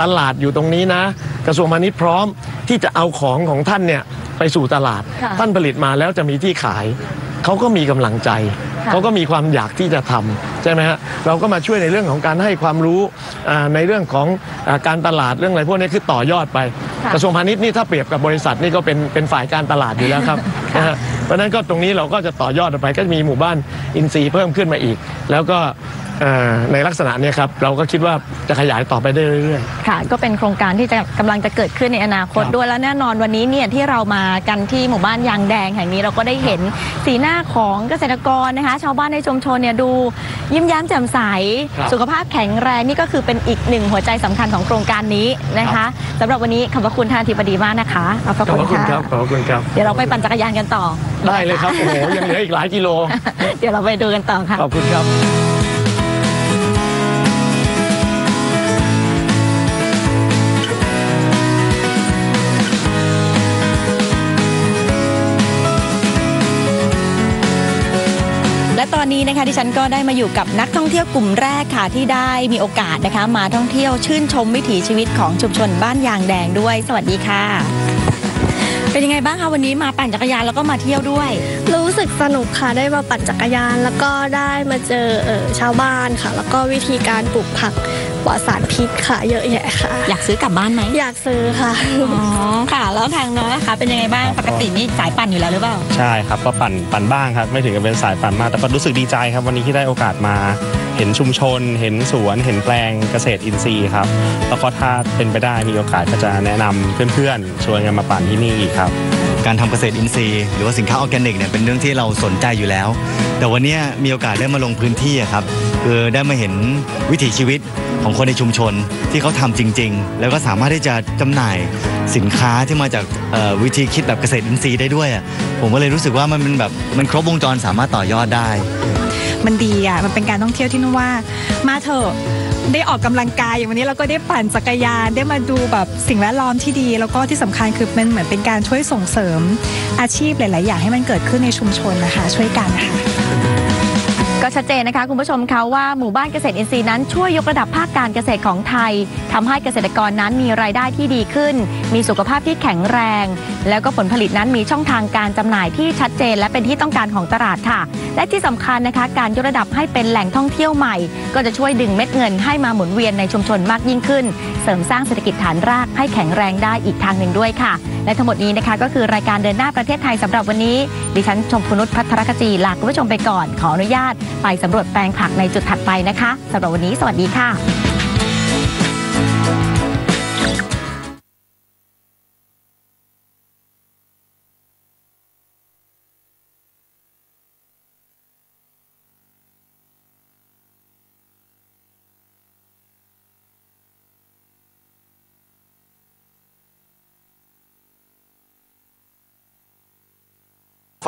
ตลาดอยู่ตรงนี้นะกระทรวงพาณิชย์พร้อมที่จะเอาของท่านเนี่ยไปสู่ตลาดท่านผลิตมาแล้วจะมีที่ขายเขาก็มีกำลังใจเขาก็มีความอยากที่จะทำใช่ไหมฮะเราก็มาช่วยในเรื่องของการให้ความรู้ในเรื่องของการตลาดเรื่องอะไรพวกนี้คือต่อยอดไปกระทรวงพาณิชย์นี่ถ้าเปรียบกับบริษัทนี่ก็เป็นฝ่ายการตลาดอยู่แล้วครับนะฮะเพราะนั้นก็ตรงนี้เราก็จะต่อยอดออกไปก็มีหมู่บ้านอินทรีย์เพิ่มขึ้นมาอีกแล้วก็ในลักษณะนี้ครับเราก็คิดว่าจะขยายต่อไปได้เรื่อยๆค่ะก็เป็นโครงการที่จะกำลังจะเกิดขึ้นในอนาคตด้วยแล้วแน่นอนวันนี้เนี่ยที่เรามากันที่หมู่บ้านยางแดงแห่งนี้เราก็ได้เห็นสีหน้าของเกษตรกรนะคะชาวบ้านในชุมชนเนี่ยดูยิ้มแย้มแจ่มใสสุขภาพแข็งแรงนี่ก็คือเป็นอีกหนึ่งหัวใจสำคัญของโครงการนี้นะคะสำหรับวันนี้ขอบพระคุณท่านอธิบดีมากนะคะขอบคุณครับขอบคุณครับเดี๋ยวเราไปปั่นจักรยานกันต่อได้เลยครับโอ้โหยังเหลืออีกหลายกิโลเดี๋ยวเราไปดูกันต่อค่ะขอบคุณครับ นะคะดิฉันก็ได้มาอยู่กับนักท่องเที่ยวกลุ่มแรกค่ะที่ได้มีโอกาสนะคะมาท่องเที่ยวชื่นชมวิถีชีวิตของชุมชนบ้านยางแดงด้วยสวัสดีค่ะเป็นยังไงบ้างคะวันนี้มาปั่นจักรยานแล้วก็มาเที่ยวด้วยรู้สึกสนุกค่ะได้มาปั่นจักรยานแล้วก็ได้มาเจอชาวบ้านค่ะแล้วก็วิธีการปลูกผักปลอดสารพิษค่ะเยอะแยะค่ะอยากซื้อกลับบ้านไหมอยากซื้อค่ะอ๋อค่ะแล้วทางน้องนะคะเป็นยังไงบ้างปกตินี่สายปั่นอยู่แล้วหรือเปล่าใช่ครับก็ปั่นบ้างครับไม่ถึงกับเป็นสายปั่นมากแต่ก็รู้สึกดีใจครับวันนี้ที่ได้โอกาสมาเห็นชุมชนเห็นสวนเห็นแปลงเกษตรอินทรีย์ครับแล้วก็ถ้าเป็นไปได้มีโอกาสก็จะแนะนำเพื่อนๆชวนกันมาปั่นที่นี่อีกครับการทำเกษตรอินทรีย์หรือว่าสินค้าออร์แกนิกเนี่ยเป็นเรื่องที่เราสนใจอยู่แล้วแต่วันนี้มีโอกาสได้มาลงพื้นที่ครับคือได้มาเห็นวิถีชีวิตของคนในชุมชนที่เขาทำจริงๆแล้วก็สามารถที่จะจำหน่ายสินค้าที่มาจากวิธีคิดแบบเกษตรอินทรีย์ได้ด้วยผมก็เลยรู้สึกว่ามันเป็นแบบมันครบวงจรสามารถต่อยอดได้มันดีอ่ะมันเป็นการท่องเที่ยวที่นุ่นว่ามาเถอะได้ออกกำลังกายอย่างวันนี้เราก็ได้ปั่นจักรยานได้มาดูแบบสิ่งแวดล้อมที่ดีแล้วก็ที่สำคัญคือมันเหมือนเป็นการช่วยส่งเสริมอาชีพหลายๆอย่างให้มันเกิดขึ้นในชุมชนนะคะช่วยกันนะคะก็ชัดเจนนะคะคุณผู้ชมคะว่าหมู่บ้านเกษตรอินทรีย์นั้นช่วยยกระดับภาคการเกษตรของไทยทำให้เกษตรกรนั้นมีรายได้ที่ดีขึ้นมีสุขภาพที่แข็งแรงแล้วก็ผลผลิตนั้นมีช่องทางการจำหน่ายที่ชัดเจนและเป็นที่ต้องการของตลาดค่ะและที่สำคัญนะคะการยกระดับให้เป็นแหล่งท่องเที่ยวใหม่ก็จะช่วยดึงเม็ดเงินให้มาหมุนเวียนในชุมชนมากยิ่งขึ้นเสริมสร้างเศรษฐกิจฐานรากให้แข็งแรงได้อีกทางหนึ่งด้วยค่ะและทั้งหมดนี้นะคะก็คือรายการเดินหน้าประเทศไทยสำหรับวันนี้ดิฉันชมพูนุชพัทรคจีลาคุณผู้ชมไปก่อนขออนุญาตไปสำรวจแปลงผักในจุดถัดไปนะคะสำหรับวันนี้สวัสดีค่ะ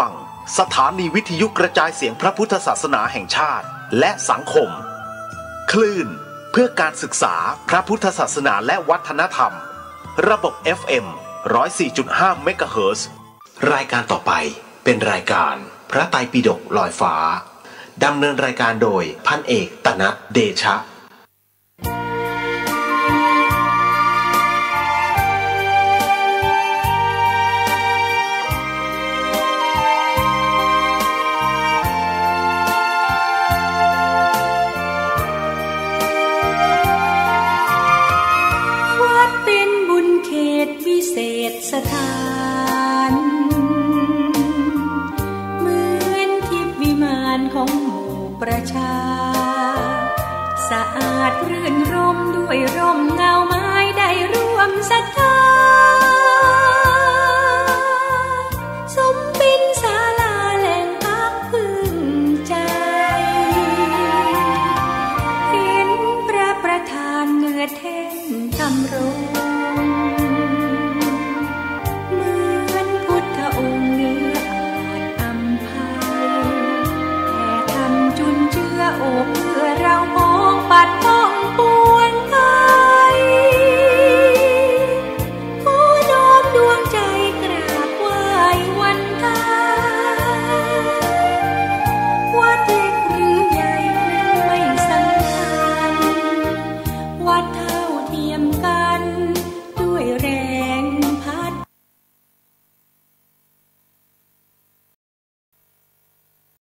ฟังสถานีวิทยุกระจายเสียงพระพุทธศาสนาแห่งชาติและสังคมคลื่นเพื่อการศึกษาพระพุทธศาสนาและวัฒนธรรมระบบ FM 104.5 เมกะเฮิรตซ์รายการต่อไปเป็นรายการพระไตรปิฎกลอยฟ้าดำเนินรายการโดยพันเอกตนัสเดชะสถานเหมือนทิพย์วิมานของหมู่ประชาสะอาดรื่นรมด้วยร่มเงาไม้ได้ร่วมศรัทธาสมเป็นศาลาแหล่งพักพึ่งใจเห็นพระประธานเหงื่อแท่นทำรงโอ้เพื่อเรามองปัดป้องปวงไทยผู้น้อมดวงใจกราบไหว้วันตาวัดเล็กหรือใหญ่นั้นไม่สำคัญวัด